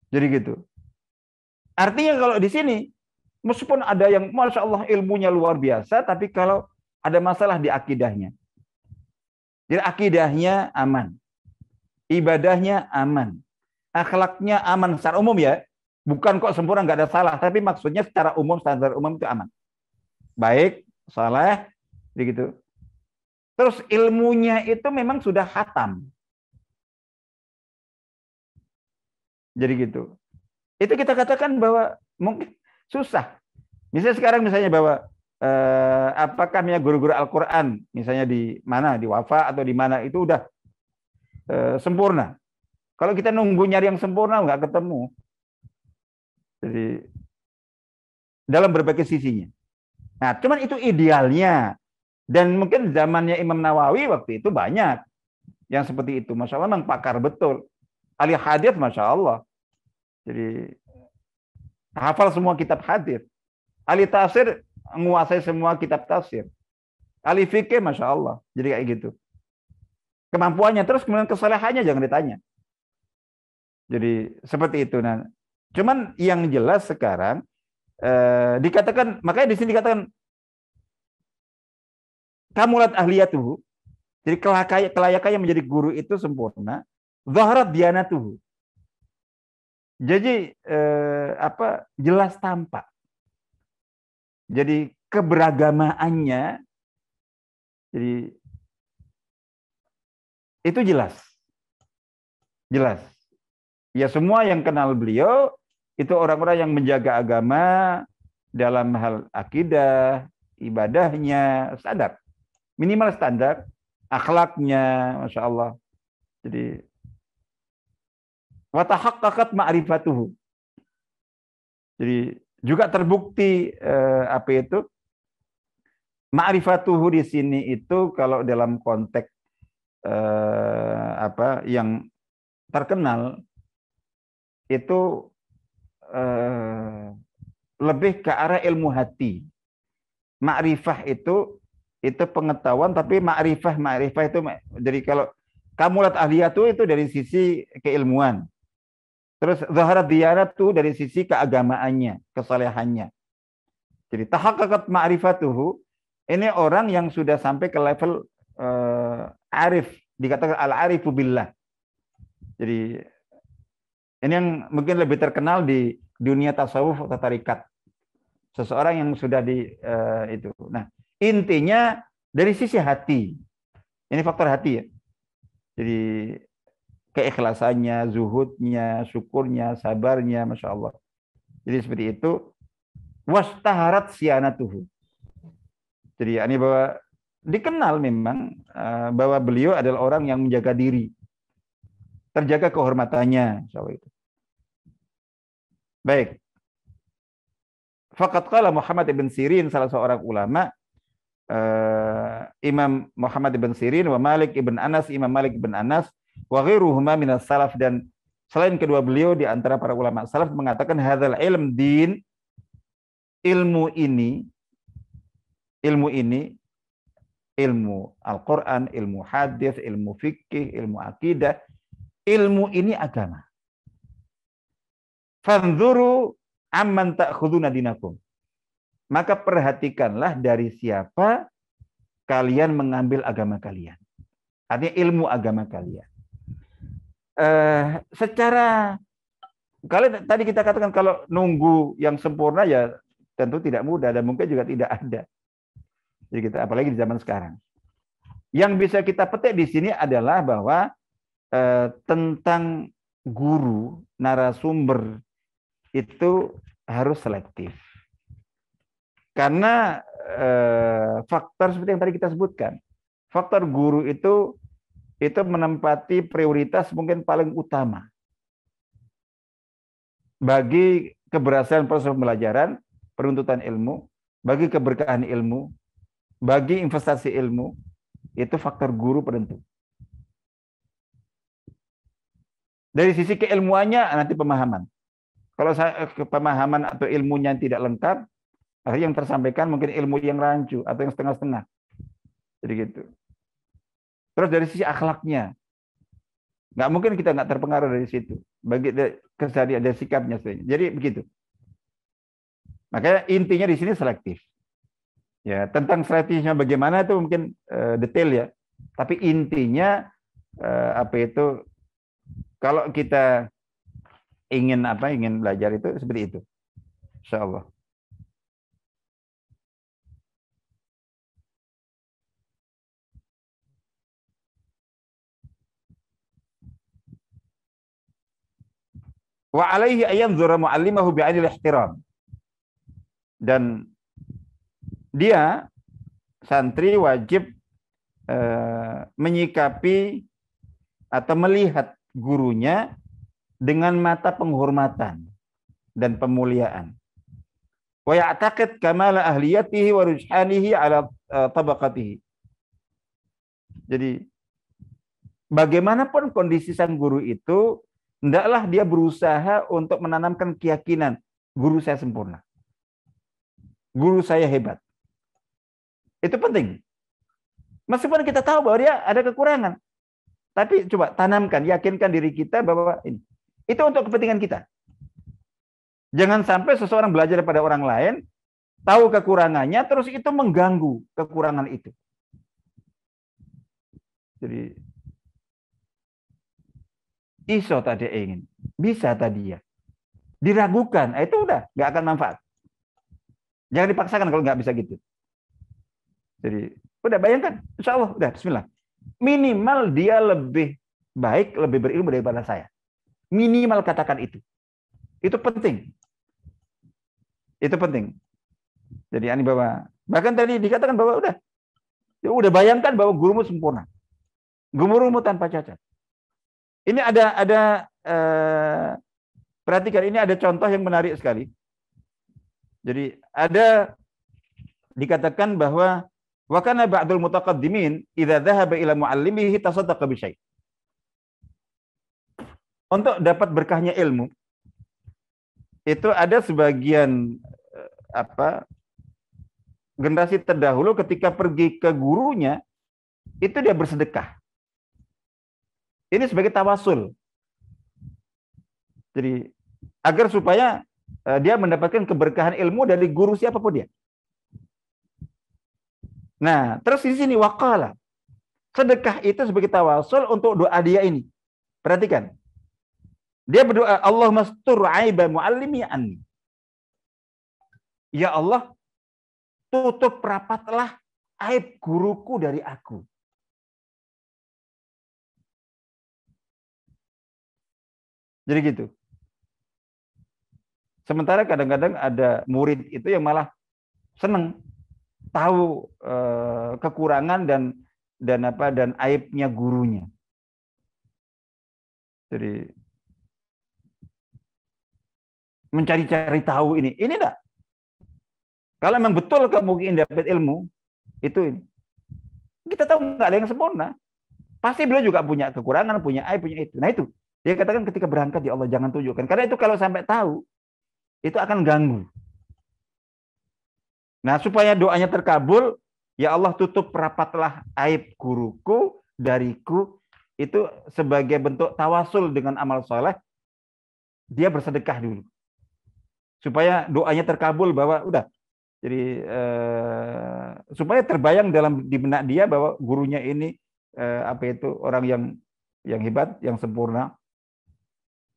Jadi gitu. Artinya kalau di sini, meskipun ada yang Masya Allah ilmunya luar biasa, tapi kalau ada masalah di akidahnya. Jadi akidahnya aman. Ibadahnya aman. Akhlaknya aman secara umum ya. Bukan kok sempurna, nggak ada salah. Tapi maksudnya secara umum, standar umum itu aman. Baik, saleh, begitu. Terus ilmunya itu memang sudah khatam. Jadi gitu. Itu kita katakan bahwa mungkin susah. Misalnya bahwa apakah guru-guru Al-Quran, misalnya di mana, di Wafa atau di mana, itu udah sempurna. Kalau kita nunggu nyari yang sempurna, nggak ketemu. Jadi dalam berbagai sisinya. Nah, cuman itu idealnya. Dan mungkin zamannya Imam Nawawi waktu itu banyak yang seperti itu. Masya Allah, memang pakar betul. Ahli hadits, Masya Allah. Jadi hafal semua kitab hadits. Ahli tafsir, menguasai semua kitab tafsir. Ahli fikih, Masya Allah. Jadi kayak gitu. Kemampuannya, terus kemudian kesalehannya jangan ditanya. Jadi seperti itu. Nah, cuman yang jelas sekarang dikatakan, makanya di sini dikatakan kamulat ahliyatuhu. Jadi kelayakannya menjadi guru itu sempurna. Zaharat diyanatuhu. Jadi jelas tampak. Jadi keberagamaannya, jadi itu jelas. Jelas. Ya semua yang kenal beliau itu orang-orang yang menjaga agama dalam hal akidah, ibadahnya, standar. Minimal standar, akhlaknya, Masya Allah. Jadi watahaqqaqat ma'rifatuhu. Jadi juga terbukti ma'rifatuhu di sini itu kalau dalam konteks yang terkenal itu lebih ke arah ilmu hati. Ma'rifah itu pengetahuan, tapi ma'rifah itu jadi kalau kamulat ahliyatu itu dari sisi keilmuan. Terus zaharat diyanatu dari sisi keagamaannya, kesalehannya. Jadi tahaqqaqat ma'rifatuhu, ini orang yang sudah sampai ke level arif, dikatakan al-arifu billah. Jadi ini yang mungkin lebih terkenal di dunia tasawuf atau tarikat. Seseorang yang sudah itu. Nah, intinya dari sisi hati. Ini faktor hati ya. Jadi keikhlasannya, zuhudnya, syukurnya, sabarnya, Masya Allah. Jadi seperti itu. Wastaharat siyanatuhu. Jadi ini bahwa dikenal memang bahwa beliau adalah orang yang menjaga diri. Terjaga kehormatannya. Insya Allah itu. Baik. Faqad qala Muhammad ibn Sirin, salah seorang ulama, Imam Muhammad ibn Sirin wa Malik ibn Anas, Imam Malik ibn Anas wa ghairuhuma minas salaf, dan selain kedua beliau di antara para ulama salaf mengatakan hadzal ilm din, ilmu ini ilmu Al-Qur'an, ilmu hadis, ilmu fikih, ilmu akidah, ilmu ini agama. Fanzuru amman ta'khuduna dinakum. Maka perhatikanlah dari siapa kalian mengambil agama kalian. Artinya ilmu agama kalian. Secara kalau tadi kita katakan kalau nunggu yang sempurna ya tentu tidak mudah dan mungkin juga tidak ada. Jadi kita apalagi di zaman sekarang. Yang bisa kita petik di sini adalah bahwa tentang guru, narasumber itu harus selektif. Karena faktor seperti yang tadi kita sebutkan, faktor guru itu menempati prioritas mungkin paling utama bagi keberhasilan proses pembelajaran, penuntutan ilmu, bagi keberkahan ilmu, bagi investasi ilmu, itu faktor guru penentu. Dari sisi keilmuannya nanti pemahaman. Kalau pemahaman atau ilmunya tidak lengkap, yang tersampaikan mungkin ilmu yang rancu atau yang setengah-setengah. Jadi gitu. Terus dari sisi akhlaknya, nggak mungkin kita nggak terpengaruh dari situ. Bagi keseharian dan sikapnya. Jadi begitu. Makanya intinya di sini selektif. Ya, tentang selektifnya bagaimana itu mungkin detail ya. Tapi intinya kalau kita ingin belajar itu seperti itu. Insya Allah. Wa alaihi ayanzura muallimahu bi'anil ihtiram. Dan dia santri wajib menyikapi atau melihat gurunya dengan mata penghormatan dan pemuliaan. Wa ya'taqid kamala ahliyatihi wa rujhanihi ala tabaqatihi. Jadi bagaimanapun kondisi sang guru itu, hendaklah dia berusaha untuk menanamkan keyakinan guru saya sempurna. Guru saya hebat. Itu penting. Meskipun kita tahu bahwa dia ada kekurangan. Tapi coba tanamkan, yakinkan diri kita bahwa ini. Itu untuk kepentingan kita. Jangan sampai seseorang belajar pada orang lain, tahu kekurangannya, terus itu mengganggu kekurangan itu. Jadi, iso tadi ingin, bisa tadi ya. Diragukan, itu udah, nggak akan manfaat. Jangan dipaksakan kalau nggak bisa gitu. Jadi, udah bayangkan, insya Allah, udah, bismillah. Minimal dia lebih baik, lebih berilmu daripada saya. Minimal katakan itu. Itu penting. Itu penting. Jadi ini bahwa bahkan tadi dikatakan bahwa udah bayangkan bahwa gurumu sempurna. Gurumu tanpa cacat. Ini ada perhatikan, ini ada contoh yang menarik sekali. Jadi ada dikatakan bahwa wa kana ba'dul mutaqaddimin idza dhahaba ila muallimihi tasaddaqa bi syai'. Untuk dapat berkahnya ilmu, itu ada sebagian generasi terdahulu ketika pergi ke gurunya, itu dia bersedekah. Ini sebagai tawasul. Jadi agar supaya dia mendapatkan keberkahan ilmu dari guru siapapun dia. Nah, terus di sini waqala. Sedekah itu sebagai tawasul untuk doa dia ini. Perhatikan. Dia berdoa, Allahumma stur aiba muallimi anni. Ya Allah, tutup rapatlah aib guruku dari aku. Jadi gitu. Sementara kadang-kadang ada murid itu yang malah seneng tahu kekurangan dan aibnya gurunya. Jadi mencari-cari tahu ini. Ini enggak. Kalau memang betul kamu ingin dapat ilmu, itu ini. Kita tahu nggak ada yang sempurna. Pasti beliau juga punya kekurangan, punya aib, punya itu. Nah itu, dia katakan ketika berangkat, ya Allah jangan tunjukkan. Karena itu kalau sampai tahu, itu akan ganggu. Nah supaya doanya terkabul, ya Allah tutup rapatlah aib guruku, dariku. Itu sebagai bentuk tawasul dengan amal soleh, dia bersedekah dulu. Supaya doanya terkabul bahwa udah. Jadi supaya terbayang di benak dia bahwa gurunya ini orang yang hebat, yang sempurna,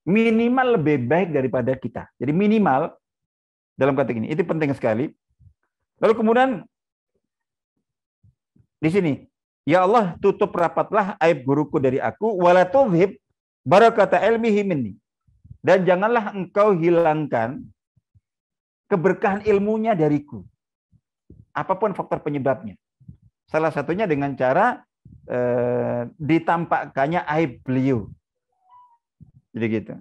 minimal lebih baik daripada kita. Jadi minimal dalam konteks ini, itu penting sekali. Lalu kemudian di sini, ya Allah tutup rapatlah aib guruku dari aku, wala tudhib barakata ilmihi minni, dan janganlah engkau hilangkan keberkahan ilmunya dariku. Apapun faktor penyebabnya. Salah satunya dengan cara ditampakkannya aib beliau. Jadi gitu.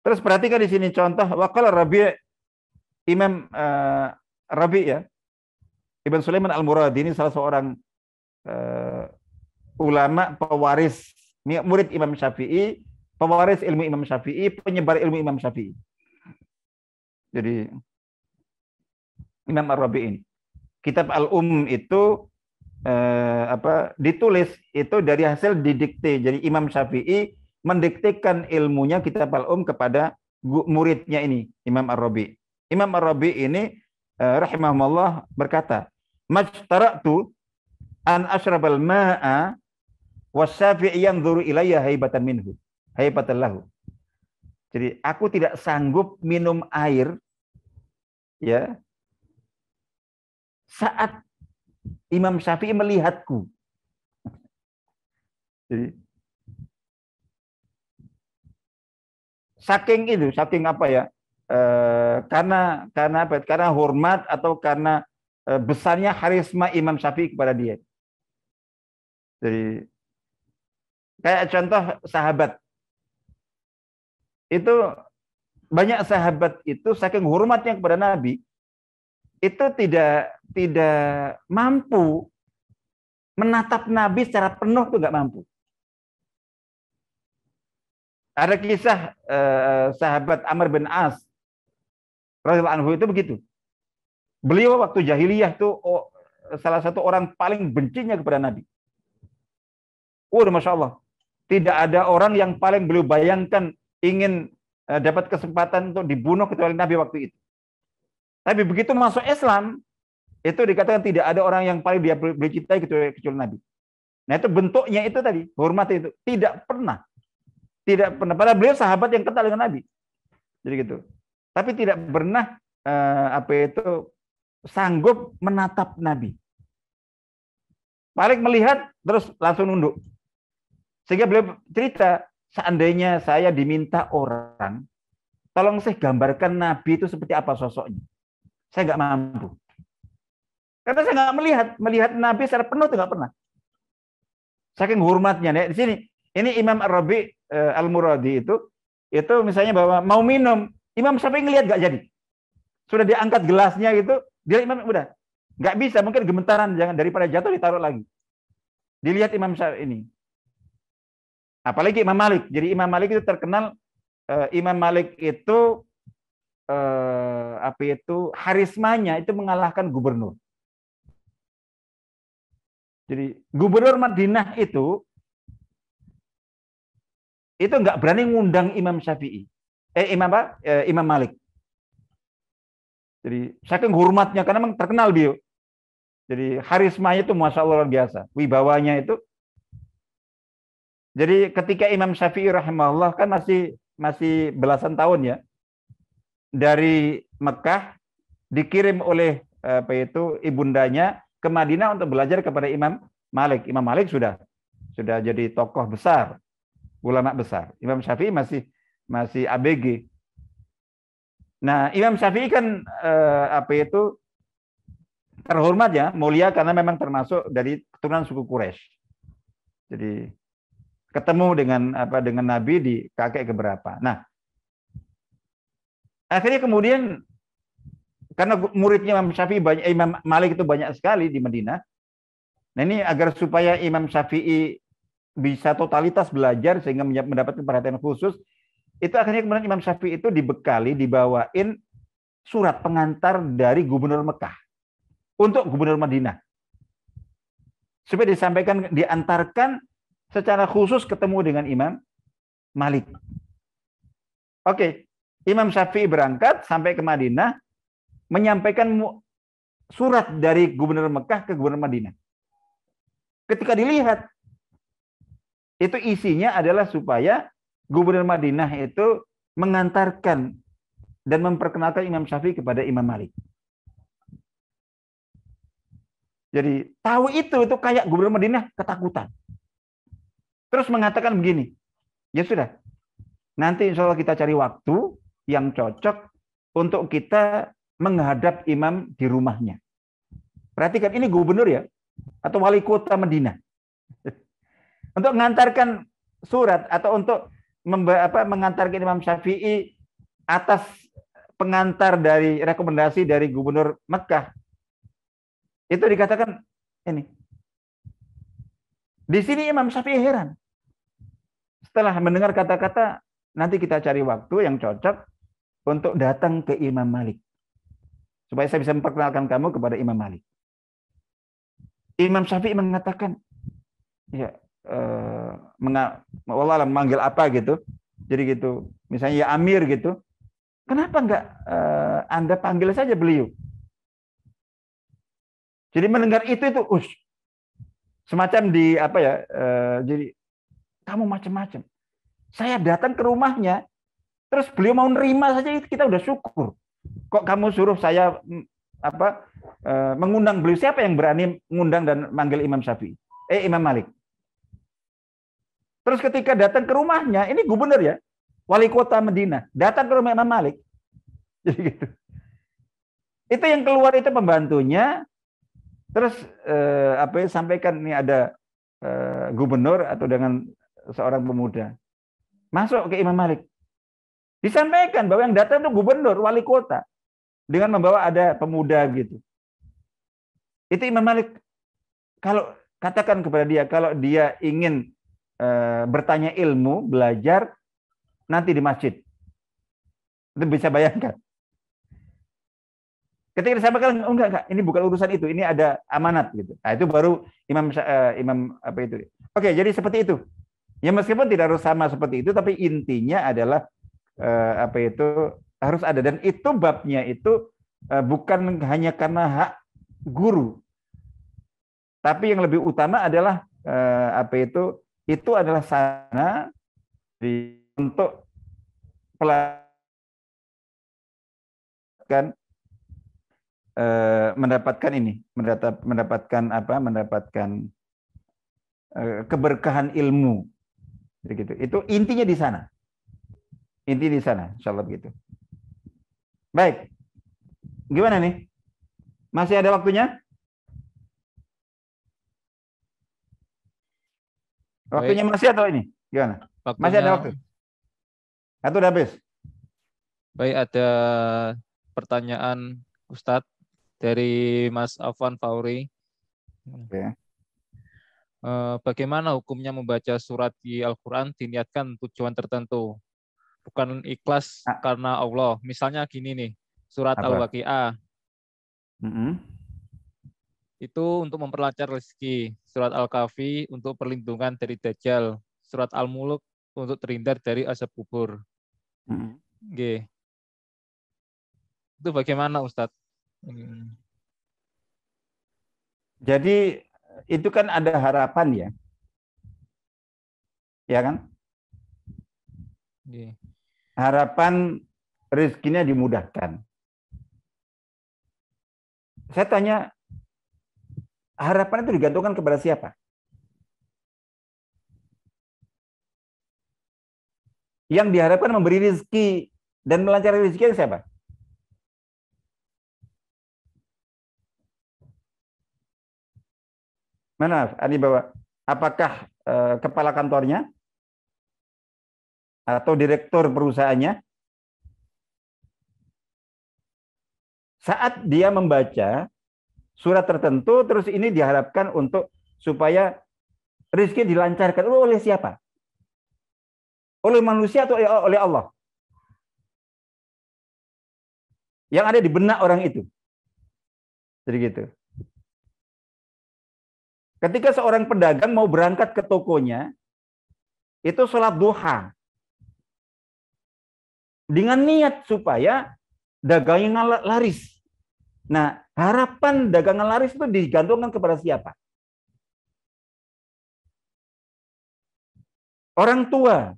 Terus perhatikan di sini contoh waqala Rabi' Imam Rabi' ya. Ibn Sulaiman Al-Muradi ini salah seorang ulama pewaris, murid Imam Syafi'i, pewaris ilmu Imam Syafi'i, penyebar ilmu Imam Syafi'i. Jadi Imam Ar-Rabi' ini. Kitab itu ditulis itu dari hasil didikte. Jadi Imam Syafi'i mendiktekan ilmunya kitab kepada muridnya ini, Imam Ar-Rabi'. Imam Ar-Rabi' ini rahimahullah berkata, "Majtara'tu an ashrabal ma'a wasyafi'i yanzuru ilayya haibatan minhu, haibatan lahu." Jadi aku tidak sanggup minum air ya saat Imam Syafi'i melihatku. Jadi saking apa ya? Karena apa? Karena hormat atau karena besarnya harisma Imam Syafi'i kepada dia. Jadi kayak contoh sahabat. Itu banyak sahabat itu saking hormatnya kepada Nabi, itu tidak mampu menatap Nabi secara penuh, itu nggak mampu. Ada kisah sahabat Amr bin As radhiyallahu anhu itu begitu. Beliau waktu jahiliyah itu salah satu orang paling bencinya kepada Nabi. Masya Allah. Tidak ada orang yang paling beliau bayangkan ingin dapat kesempatan untuk dibunuh kecuali Nabi waktu itu. Tapi begitu masuk Islam, itu dikatakan tidak ada orang yang paling dia beli cintai kecuali Nabi. Nah itu bentuknya itu tadi, hormat itu. Tidak pernah. Padahal beliau sahabat yang kental dengan Nabi. Jadi gitu. Tapi tidak pernah sanggup menatap Nabi. Paling melihat terus langsung nunduk. Sehingga beliau cerita, seandainya saya diminta orang, tolong saya gambarkan Nabi itu seperti apa sosoknya. Saya nggak mampu. Karena saya nggak melihat Nabi secara penuh, itu nggak pernah. Saking hormatnya. Di sini, ini Imam Ar-Rabi' Al-Muradi itu misalnya bahwa mau minum, Imam Syafi'i ngelihat nggak jadi. Sudah diangkat gelasnya gitu, dia Imam udah nggak bisa, mungkin gemetaran, jangan daripada jatuh ditaruh lagi. Dilihat Imam Syafi'i ini. Apalagi Imam Malik. Jadi Imam Malik itu terkenal, Imam Malik itu harismanya itu mengalahkan gubernur. Jadi gubernur Madinah itu nggak berani ngundang Imam Syafi'i, Imam Malik. Jadi saking hormatnya karena memang terkenal dia. Jadi harismanya itu masya Allah luar biasa, wibawanya itu. Jadi ketika Imam Syafi'i rahimahullah kan masih belasan tahun ya, dari Mekah dikirim oleh ibundanya ke Madinah untuk belajar kepada Imam Malik. Imam Malik sudah jadi tokoh besar, ulama besar. Imam Syafi'i masih ABG. Nah, Imam Syafi'i kan terhormat ya, mulia karena memang termasuk dari keturunan suku Quraisy. Jadi ketemu dengan Nabi di kakek keberapa. Nah, Akhirnya kemudian karena muridnya Imam Syafi'i banyak, Imam Malik itu banyak sekali di Madinah. Nah ini agar supaya Imam Syafi'i bisa totalitas belajar sehingga mendapatkan perhatian khusus, itu akhirnya kemudian Imam Syafi'i itu dibekali, dibawain surat pengantar dari gubernur Mekah untuk gubernur Madinah. Supaya disampaikan, diantarkan secara khusus ketemu dengan Imam Malik. Oke, Imam Syafi'i berangkat sampai ke Madinah, menyampaikan surat dari gubernur Mekah ke gubernur Madinah. Ketika dilihat, itu isinya adalah supaya gubernur Madinah itu mengantarkan dan memperkenalkan Imam Syafi'i kepada Imam Malik. Jadi tahu itu kayak gubernur Madinah ketakutan. Terus mengatakan begini, ya sudah, nanti insya Allah kita cari waktu yang cocok untuk kita menghadap imam di rumahnya. Perhatikan, ini gubernur ya, atau wali kota Madinah. Untuk mengantarkan surat atau untuk mengantarkan Imam Syafi'i atas pengantar dari rekomendasi dari gubernur Mekah. Itu dikatakan ini. Di sini Imam Syafi'i heran. Setelah mendengar kata-kata, nanti kita cari waktu yang cocok untuk datang ke Imam Malik. Supaya saya bisa memperkenalkan kamu kepada Imam Malik. Imam Syafi'i mengatakan, ya, Allah manggil apa gitu. Jadi gitu, misalnya ya Amir gitu. Kenapa enggak Anda panggil saja beliau? Jadi mendengar itu semacam di jadi kamu macam-macam. Saya datang ke rumahnya, terus beliau mau nerima saja, itu kita udah syukur. Kok kamu suruh saya mengundang beliau? Siapa yang berani mengundang dan manggil Imam Syafi'i? Imam Malik. Terus ketika datang ke rumahnya, ini gubernur ya, wali kota Madinah, datang ke rumah Imam Malik. Jadi gitu. Itu yang keluar itu pembantunya. Terus sampaikan ini ada gubernur atau dengan seorang pemuda masuk ke Imam Malik. Disampaikan bahwa yang datang itu gubernur, wali kota, dengan membawa ada pemuda gitu. Itu Imam Malik, kalau katakan kepada dia, kalau dia ingin bertanya ilmu, belajar nanti di masjid. Itu bisa bayangkan. Ketika disampaikan, enggak, ini bukan urusan itu, ini ada amanat gitu. Nah, itu baru imam apa itu. Oke, jadi seperti itu. Ya meskipun tidak harus sama seperti itu, tapi intinya adalah harus ada, dan itu babnya itu bukan hanya karena hak guru, tapi yang lebih utama adalah itu adalah sarana untuk pelajaran mendapatkan keberkahan ilmu. Begitu. Itu intinya di sana. Inti di sana, insyaallah begitu. Baik. Gimana nih? Masih ada waktunya? Waktunya masih atau ini? Gimana? Waktunya... Masih ada waktu? Atau udah habis? Baik, ada pertanyaan Ustadz dari Mas Afwan Fauri. Oke. Bagaimana hukumnya membaca surat di Al-Quran diniatkan tujuan tertentu, bukan ikhlas karena Allah? Misalnya gini nih, surat Al-Waqi'ah. Itu untuk memperlancar rezeki, surat Al-Kahfi untuk perlindungan dari Dajjal, surat Al-Mulk untuk terhindar dari azab kubur. Oke. Itu bagaimana Ustadz? Jadi itu kan ada harapan ya. Ya kan? Harapan rezekinya dimudahkan. Saya tanya, harapan itu digantungkan kepada siapa? Yang diharapkan memberi rezeki dan melancarkan rezeki siapa? Mana Ani bawa? Apakah kepala kantornya atau direktur perusahaannya saat dia membaca surat tertentu, terus ini diharapkan untuk supaya rezeki dilancarkan oleh siapa? Oleh manusia atau oleh Allah? Yang ada di benak orang itu. Jadi gitu. Ketika seorang pedagang mau berangkat ke tokonya, itu sholat duha. Dengan niat supaya dagangnya laris. Nah, harapan dagangan laris itu digantungkan kepada siapa? Orang tua.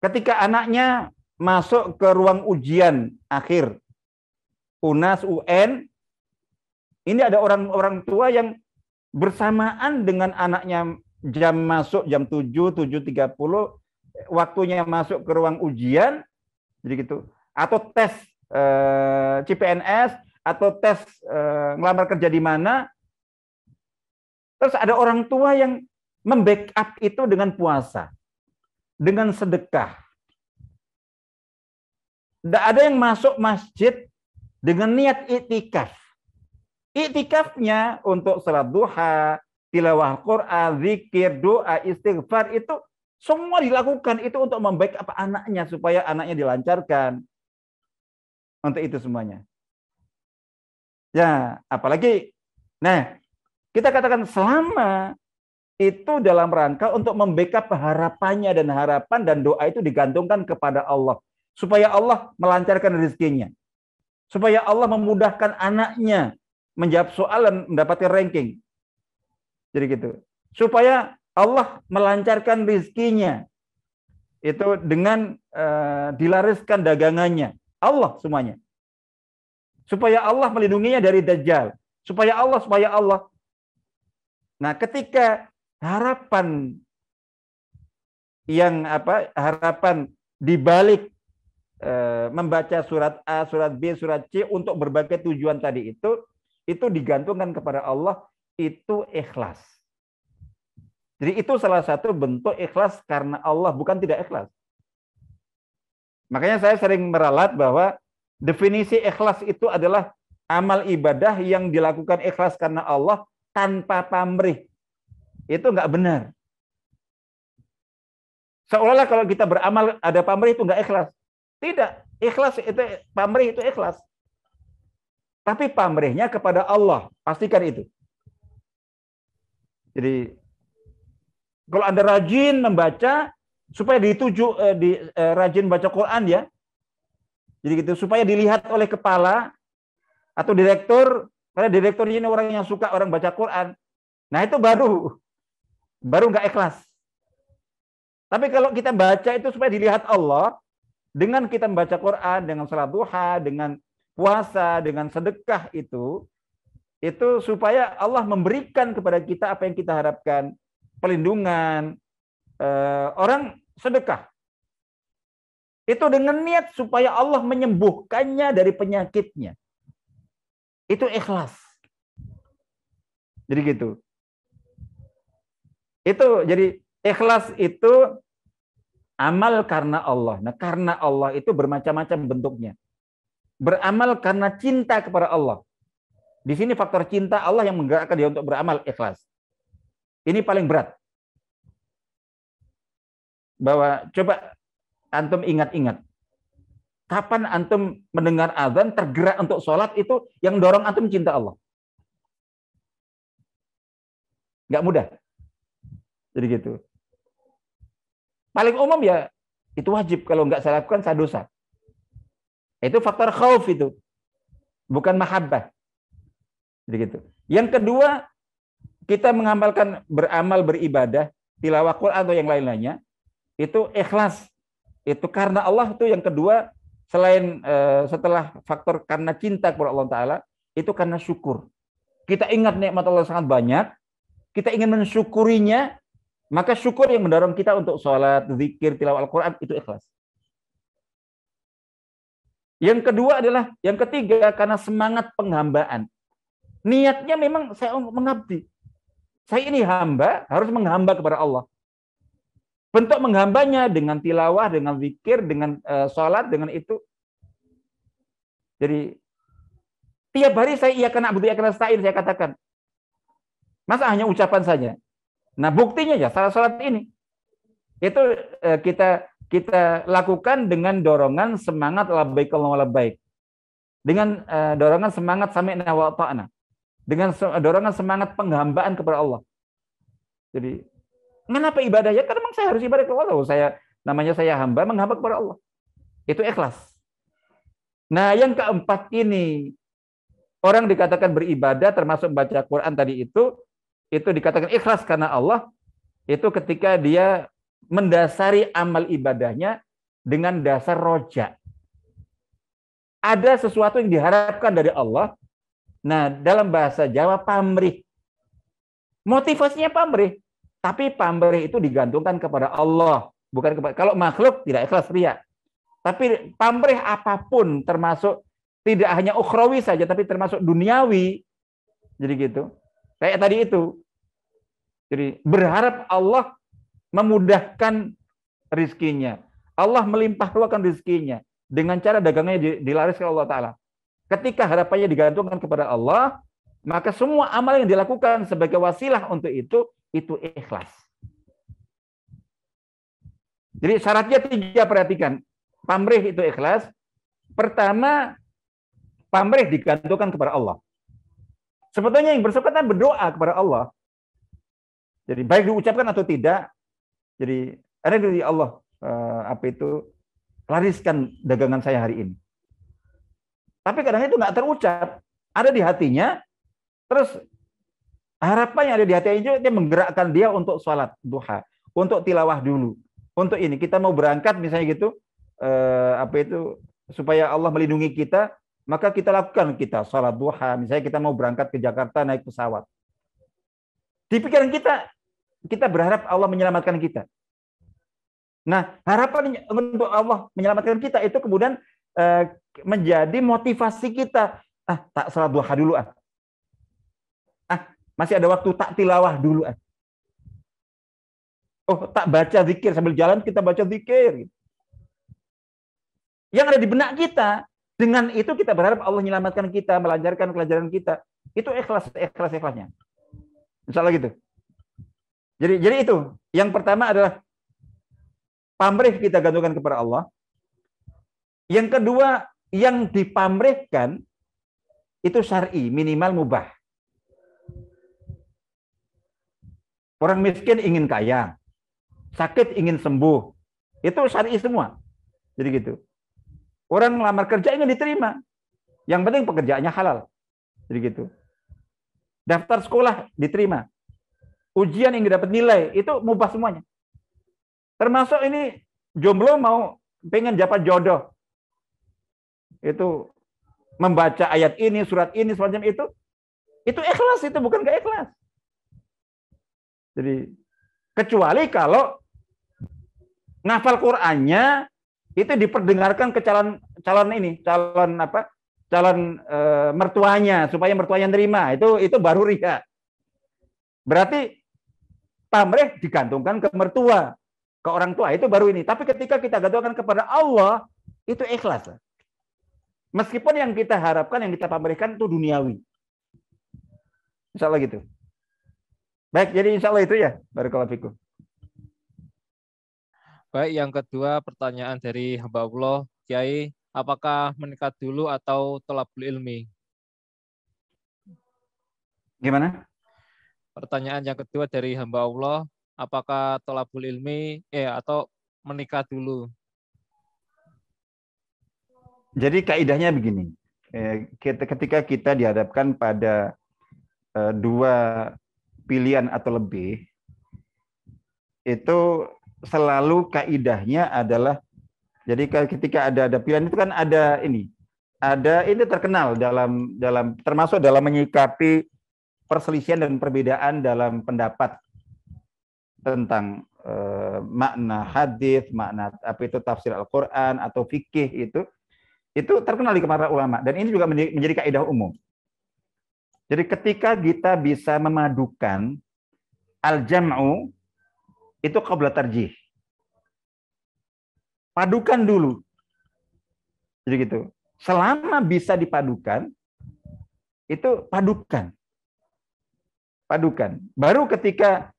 Ketika anaknya masuk ke ruang ujian akhir, UNAS, UN, ini ada orang tua yang bersamaan dengan anaknya jam masuk jam 7, 7.30, waktunya masuk ke ruang ujian, jadi gitu. Atau tes CPNS, atau tes ngelamar kerja di mana. Terus ada orang tua yang membackup itu dengan puasa, dengan sedekah. Ada yang masuk masjid dengan niat iktikaf. Iktikafnya untuk salat duha, tilawah Quran, zikir, doa, istighfar, itu semua dilakukan itu untuk membackup anaknya supaya anaknya dilancarkan. Untuk itu semuanya. Ya, apalagi nah, kita katakan selama itu dalam rangka untuk membackup harapannya, dan harapan dan doa itu digantungkan kepada Allah supaya Allah melancarkan rezekinya. Supaya Allah memudahkan anaknya menjawab soal dan mendapatkan ranking. Jadi gitu. Supaya Allah melancarkan rezekinya. Itu dengan dilariskan dagangannya. Allah semuanya. Supaya Allah melindunginya dari Dajjal. Supaya Allah. Nah, ketika harapan harapan dibalik membaca surat A, surat B, surat C untuk berbagai tujuan tadi itu digantungkan kepada Allah, itu ikhlas. Jadi itu salah satu bentuk ikhlas karena Allah, bukan tidak ikhlas. Makanya saya sering meralat bahwa definisi ikhlas itu adalah amal ibadah yang dilakukan ikhlas karena Allah tanpa pamrih. Itu enggak benar. Seolah-olah kalau kita beramal ada pamrih itu enggak ikhlas. Tidak, ikhlas itu pamrih itu ikhlas. Tapi pamrihnya kepada Allah, pastikan itu. Jadi kalau Anda rajin membaca supaya rajin baca Quran ya. Jadi gitu supaya dilihat oleh kepala atau direktur, karena direktur ini orang yang suka orang baca Quran. Nah, itu baru enggak ikhlas. Tapi kalau kita baca itu supaya dilihat Allah, dengan kita membaca Quran, dengan salat duha, dengan puasa, dengan sedekah itu supaya Allah memberikan kepada kita apa yang kita harapkan, pelindungan, orang sedekah. Itu dengan niat supaya Allah menyembuhkannya dari penyakitnya. Itu ikhlas. Jadi gitu. Itu jadi ikhlas itu amal karena Allah. Nah, karena Allah itu bermacam-macam bentuknya. Beramal karena cinta kepada Allah. Di sini faktor cinta Allah yang menggerakkan dia untuk beramal ikhlas. Ini paling berat. Bahwa coba antum ingat-ingat. Kapan antum mendengar azan tergerak untuk sholat, itu yang dorong antum cinta Allah. Nggak mudah. Jadi gitu. Paling umum ya itu wajib, kalau nggak saya lakukan saya dosa. Itu faktor khauf itu, bukan mahabbah. Jadi gitu. Yang kedua, kita mengamalkan beramal beribadah, tilawah Quran atau yang lain-lainnya, itu ikhlas. Itu karena Allah itu yang kedua, selain setelah faktor karena cinta kepada Allah Ta'ala, itu karena syukur. Kita ingat nikmat Allah sangat banyak, kita ingin mensyukurinya, maka syukur yang mendorong kita untuk sholat, zikir, tilawah Al-Quran, itu ikhlas. Yang kedua adalah, yang ketiga, karena semangat penghambaan. Niatnya memang saya mengabdi. Saya ini hamba, harus menghamba kepada Allah. Bentuk menghambanya dengan tilawah, dengan zikir, dengan sholat, dengan itu. Jadi, Tiap hari saya iya kena na'budu, iya kena nasta'in saya katakan. Masa hanya ucapan saja? Nah, buktinya ya salat ini. Itu kita lakukan dengan dorongan semangat labbaik Allahumma labbaik. Dengan dorongan semangat sami'na wa ata'na. Dengan dorongan semangat penghambaan kepada Allah. Jadi, kenapa ibadah? Ya karena memang saya harus ibadah kepada Allah. Saya hamba, menghamba kepada Allah. Itu ikhlas. Nah, yang keempat ini, orang dikatakan beribadah termasuk baca Quran tadi itu dikatakan ikhlas karena Allah, itu ketika dia mendasari amal ibadahnya dengan dasar roja. Ada sesuatu yang diharapkan dari Allah. Nah, dalam bahasa Jawa pamrih. Motivasinya pamrih. Tapi pamrih itu digantungkan kepada Allah. Bukan kepada, kalau makhluk tidak ikhlas ria. Tapi pamrih apapun termasuk tidak hanya ukhrawi saja, tapi termasuk duniawi. Jadi gitu. Kayak tadi itu. Jadi berharap Allah memudahkan rizkinya. Allah melimpah ruahkan rizkinya. Dengan cara dagangnya dilariskan Allah Ta'ala. Ketika harapannya digantungkan kepada Allah, maka semua amal yang dilakukan sebagai wasilah untuk itu ikhlas. Jadi syaratnya 3, perhatikan. Pamrih itu ikhlas. Pertama, pamrih digantungkan kepada Allah. Sebetulnya yang bersangkutan berdoa kepada Allah. Jadi baik diucapkan atau tidak. Jadi ada dari Allah, lariskan dagangan saya hari ini. Tapi kadang itu nggak terucap, ada di hatinya. Terus harapan yang ada di hatinya itu dia menggerakkan dia untuk sholat duha, untuk tilawah dulu, untuk ini kita mau berangkat misalnya gitu, supaya Allah melindungi kita, maka kita lakukan sholat duha. Misalnya kita mau berangkat ke Jakarta naik pesawat, di pikiran kita berharap Allah menyelamatkan kita. Nah, harapan untuk Allah menyelamatkan kita itu kemudian menjadi motivasi kita. Tak salat duha dulu. Masih ada waktu, tak tilawah dulu. Oh, tak baca zikir sambil jalan kita baca zikir. Yang ada di benak kita, dengan itu kita berharap Allah menyelamatkan kita, melancarkan pelajaran kita. Itu ikhlasnya. Misalnya gitu. Jadi itu. Yang pertama adalah pamrih kita gantungkan kepada Allah. Yang kedua, yang dipamrihkan itu syar'i, minimal mubah. Orang miskin ingin kaya, sakit ingin sembuh. Itu syar'i semua. Jadi gitu. Orang melamar kerja ingin diterima. Yang penting pekerjaannya halal. Jadi gitu. Daftar sekolah diterima. Ujian ingin dapat nilai, itu mubah semuanya. Termasuk ini jomblo mau pengen dapat jodoh. Itu membaca ayat ini, surat ini, semacam itu ikhlas, itu bukan gak ikhlas. Jadi kecuali kalau ngafal Qur'annya itu diperdengarkan ke calon mertuanya supaya mertuanya nerima, itu baru riya. Berarti pamrih digantungkan ke mertua, ke orang tua, itu baru ini. Tapi ketika kita gantungkan kepada Allah, itu ikhlas. Meskipun yang kita harapkan, yang kita pamrihkan itu duniawi. Insya Allah gitu. Baik, jadi insya Allah itu ya. Barakallahu fikum. Baik, yang kedua pertanyaan dari hamba Allah, Kiai, apakah menikah dulu atau thalabul ilmi? Gimana? Pertanyaan yang kedua dari hamba Allah, apakah thalabul ilmi atau menikah dulu? Jadi kaidahnya begini. Ketika kita dihadapkan pada dua pilihan atau lebih, itu selalu kaidahnya adalah, jadi ketika ada pilihan itu kan ada ini terkenal dalam termasuk dalam menyikapi perselisihan dan perbedaan dalam pendapat tentang makna hadis, makna tafsir Al-Qur'an atau fikih, itu terkenal di para ulama, dan ini juga menjadi kaidah umum. Jadi ketika kita bisa memadukan al-jam'u itu qabla tarjih. Padukan dulu. Jadi gitu. Selama bisa dipadukan, itu padukan. Baru ketika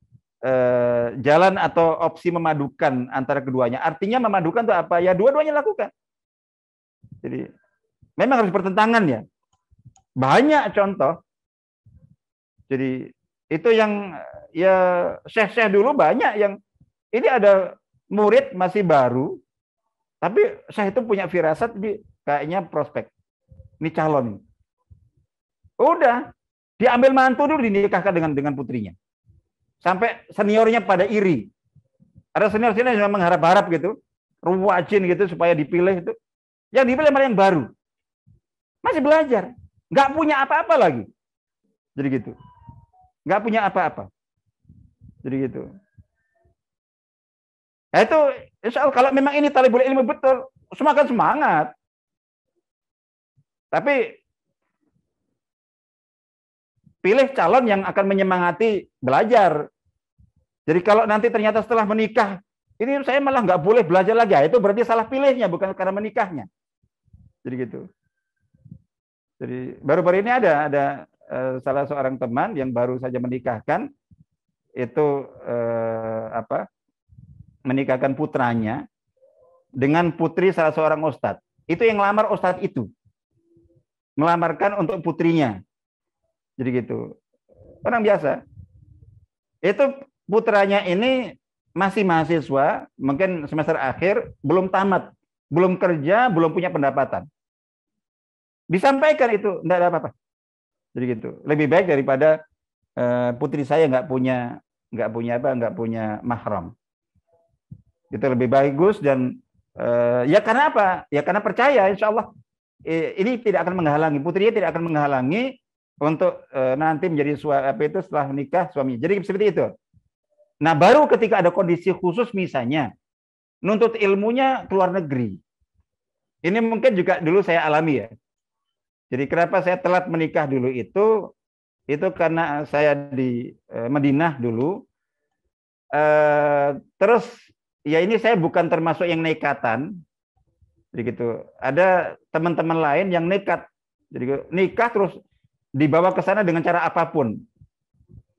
jalan atau opsi memadukan antara keduanya. Artinya memadukan itu apa? Ya dua-duanya lakukan. Jadi memang harus bertentangan ya. Banyak contoh. Jadi itu yang ya syekh-syekh dulu banyak yang ini ada murid masih baru, tapi syekh itu punya firasat, kayaknya prospek. Ini calon. Udah, diambil mantu dulu, dinikahkan dengan putrinya. Sampai seniornya pada iri. Ada senior-senior yang mengharap-harap gitu, ruwajin gitu supaya dipilih itu. Yang dipilih malah yang baru. Masih belajar. Nggak punya apa-apa lagi. Jadi gitu. Nggak punya apa-apa. Jadi gitu. Nah itu, insya Allah kalau memang ini talibul ilmu betul, semakin semangat. Tapi pilih calon yang akan menyemangati belajar. Jadi kalau nanti ternyata setelah menikah, ini saya malah nggak boleh belajar lagi, itu berarti salah pilihnya, bukan karena menikahnya. Jadi gitu. Jadi baru-baru ini ada salah seorang teman yang baru saja menikahkan, itu menikahkan putranya dengan putri salah seorang ustadz. Itu yang melamar ustadz itu, melamarkan untuk putrinya. Jadi gitu. Orang biasa. Itu putranya ini masih mahasiswa, mungkin semester akhir, belum tamat, belum kerja, belum punya pendapatan. Disampaikan itu, enggak ada apa-apa. Jadi gitu. Lebih baik daripada putri saya nggak punya mahram. Itu lebih bagus dan ya karena apa? Ya karena percaya, insya Allah ini tidak akan menghalangi, putrinya tidak akan menghalangi untuk nanti menjadi itu setelah menikah suami. Jadi seperti itu. Nah, baru ketika ada kondisi khusus misalnya nuntut ilmunya ke luar negeri. Ini mungkin juga dulu saya alami ya. Jadi kenapa saya telat menikah dulu itu karena saya di Madinah dulu. Terus ya ini saya bukan termasuk yang nekatan. Jadi gitu. Ada teman-teman lain yang nekat. Jadi nikah terus dibawa ke sana dengan cara apapun.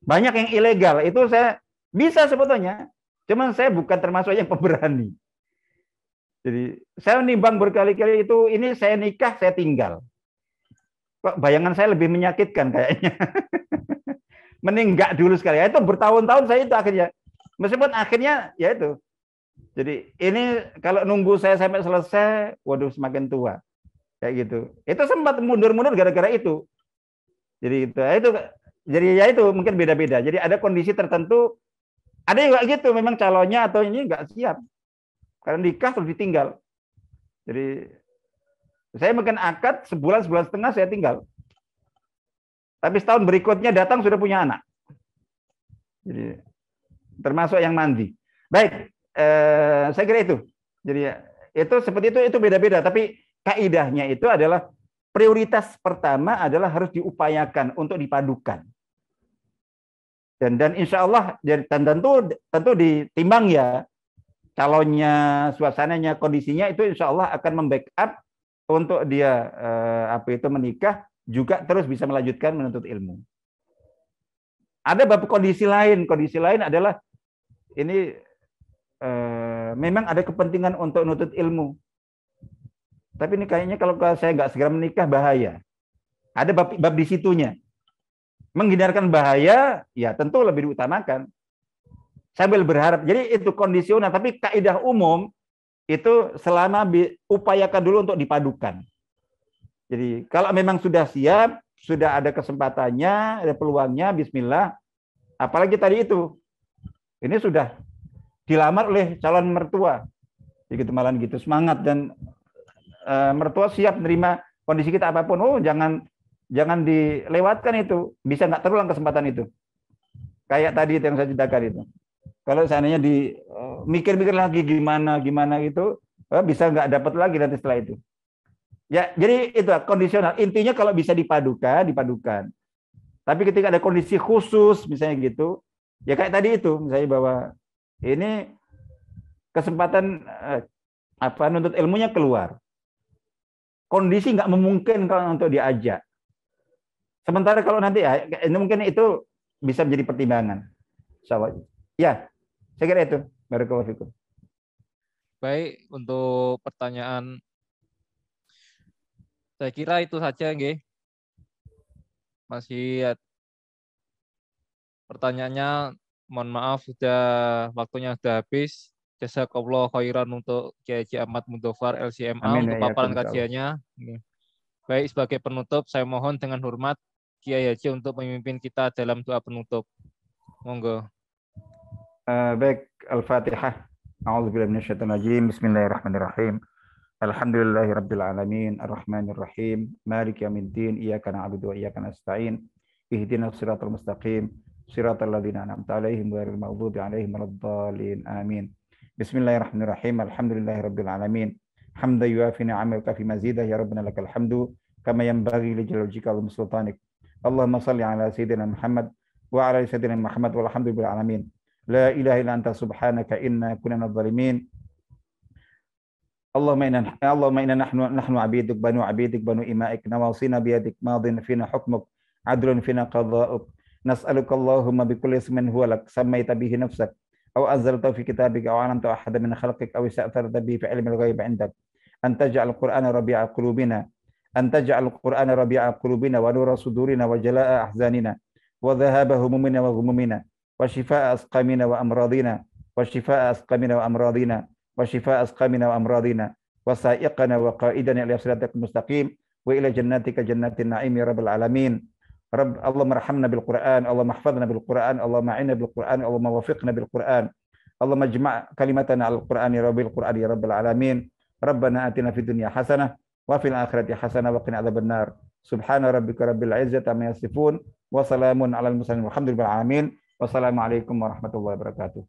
Banyak yang ilegal. Itu saya bisa sebetulnya. Cuman saya bukan termasuk yang pemberani. Jadi saya nimbang berkali-kali itu, ini saya nikah, saya tinggal. Kok bayangan saya lebih menyakitkan kayaknya. Mending enggak dulu sekali. Itu bertahun-tahun saya itu akhirnya. Meskipun akhirnya ya itu. Jadi ini kalau nunggu saya sampai selesai, waduh semakin tua. Kayak gitu. Itu sempat mundur-mundur gara-gara itu. Jadi ya itu mungkin beda-beda. Jadi ada kondisi tertentu, ada yang enggak gitu, memang calonnya atau ini enggak siap. Karena nikah terus ditinggal. Jadi saya mungkin akad sebulan setengah saya tinggal. Tapi setahun berikutnya datang sudah punya anak. Jadi termasuk yang mandi. Baik, saya kira itu. Jadi itu seperti itu beda-beda. Tapi kaidahnya itu adalah prioritas pertama adalah harus diupayakan untuk dipadukan. Dan insya Allah dan tentu ditimbang ya calonnya, suasananya, kondisinya itu insya Allah akan membackup untuk dia menikah juga terus bisa melanjutkan menuntut ilmu. Ada beberapa kondisi lain adalah ini memang ada kepentingan untuk menuntut ilmu. Tapi ini kayaknya kalau saya nggak segera menikah bahaya. Ada bab di situnya. Menghindarkan bahaya ya tentu lebih diutamakan. Sambil berharap. Jadi itu kondisional, tapi kaidah umum itu selama upayakan dulu untuk dipadukan. Jadi kalau memang sudah siap, sudah ada kesempatannya, ada peluangnya, bismillah. Apalagi tadi itu, ini sudah dilamar oleh calon mertua. Begitu malah gitu, semangat dan mertua siap menerima kondisi kita apapun. Oh jangan dilewatkan itu, bisa nggak terulang kesempatan itu. Kayak tadi itu yang saya ceritakan itu. Kalau seandainya mikir-mikir lagi gimana gitu, bisa nggak dapat lagi nanti setelah itu. Ya, jadi itu kondisional. Intinya kalau bisa dipadukan. Tapi ketika ada kondisi khusus, misalnya gitu, ya kayak tadi itu, misalnya bahwa ini kesempatan nuntut ilmunya keluar. Kondisi nggak memungkinkan untuk diajak. Sementara kalau nanti ya, ini mungkin itu bisa menjadi pertimbangan. Insyaallah. Ya, saya kira itu. Barakallahu fikum. Baik, untuk pertanyaan saya kira itu saja, nggih. Masih pertanyaannya, mohon maaf sudah waktunya sudah habis. Jazakallah khairan untuk Kiai Haji Ahmad Mudofar LCMA Amin untuk wa iyyakum paparan insyaallah. kajiannya. Baik, sebagai penutup saya mohon dengan hormat Kiai Haji untuk memimpin kita dalam doa penutup. Monggo. Baik, Al-Fatihah. A'udzubillahi minasyaitonir rajim. Bismillahirrahmanirrahim. Alhamdulillahirabbil alamin, arrahmanir rahim, maliki yaumiddin, iyyaka na'budu wa iyyaka nasta'in. Ihdinas siratal mustaqim, siratal ladzina an'amta 'alaihim ghairil maghdubi 'alaihim waladdallin. Amin. Bismillahirrahmanirrahim. Alhamdulillahirabbil alamin. Hamdan yuafi ni'amaka fi mazidah ya rabbana lakal hamdu kama yanbaghi li jalali wajhika wa sultanik. Allahumma shalli ala sayyidina Muhammad wa ala sayyidina Muhammad walhamdulillahi alamin. La ilaha illa anta subhanaka inna kunna minadh-dhalimin. Allahumma inna nahnu abiduk banu imaik nawasina biyadik madin fina hukmuk adlun fina qadha'uk nas'aluka Allahumma bikulli ismin huwa lak sammaita bihi nafsak aw anzalta fi kitabika aw 'allamta ahadan min khalqik aw ista'tharta bihi fi 'ilmi al-ghaib 'indak an taj'al al-Qur'ana rabi'a qulubina wa nura sudurina wa jalaa'a ahzanina wa dhahaba humumina wa ghumumina wa shifaa'a asqamina wa amradina وشفاء أسقامنا وأمراضنا وسائقنا وقائدنا إلى صراطك المستقيم وإلى جناتك جنات النعيم يا رب العالمين. رب اللهم ارحمنا بالقرآن، اللهم احفظنا بالقرآن، اللهم اعنا بالقرآن، اللهم وفقنا بالقرآن، اللهم اجمع كلمتنا على القرآن يا رب القرآن يا رب العالمين. ربنا آتنا في الدنيا حسنة وفي الآخرة حسنة وقنا عذاب النار. سبحان ربك رب العزة عما يصفون وسلام على المرسلين والحمد لله رب العالمين. والسلام عليكم ورحمة الله وبركاته.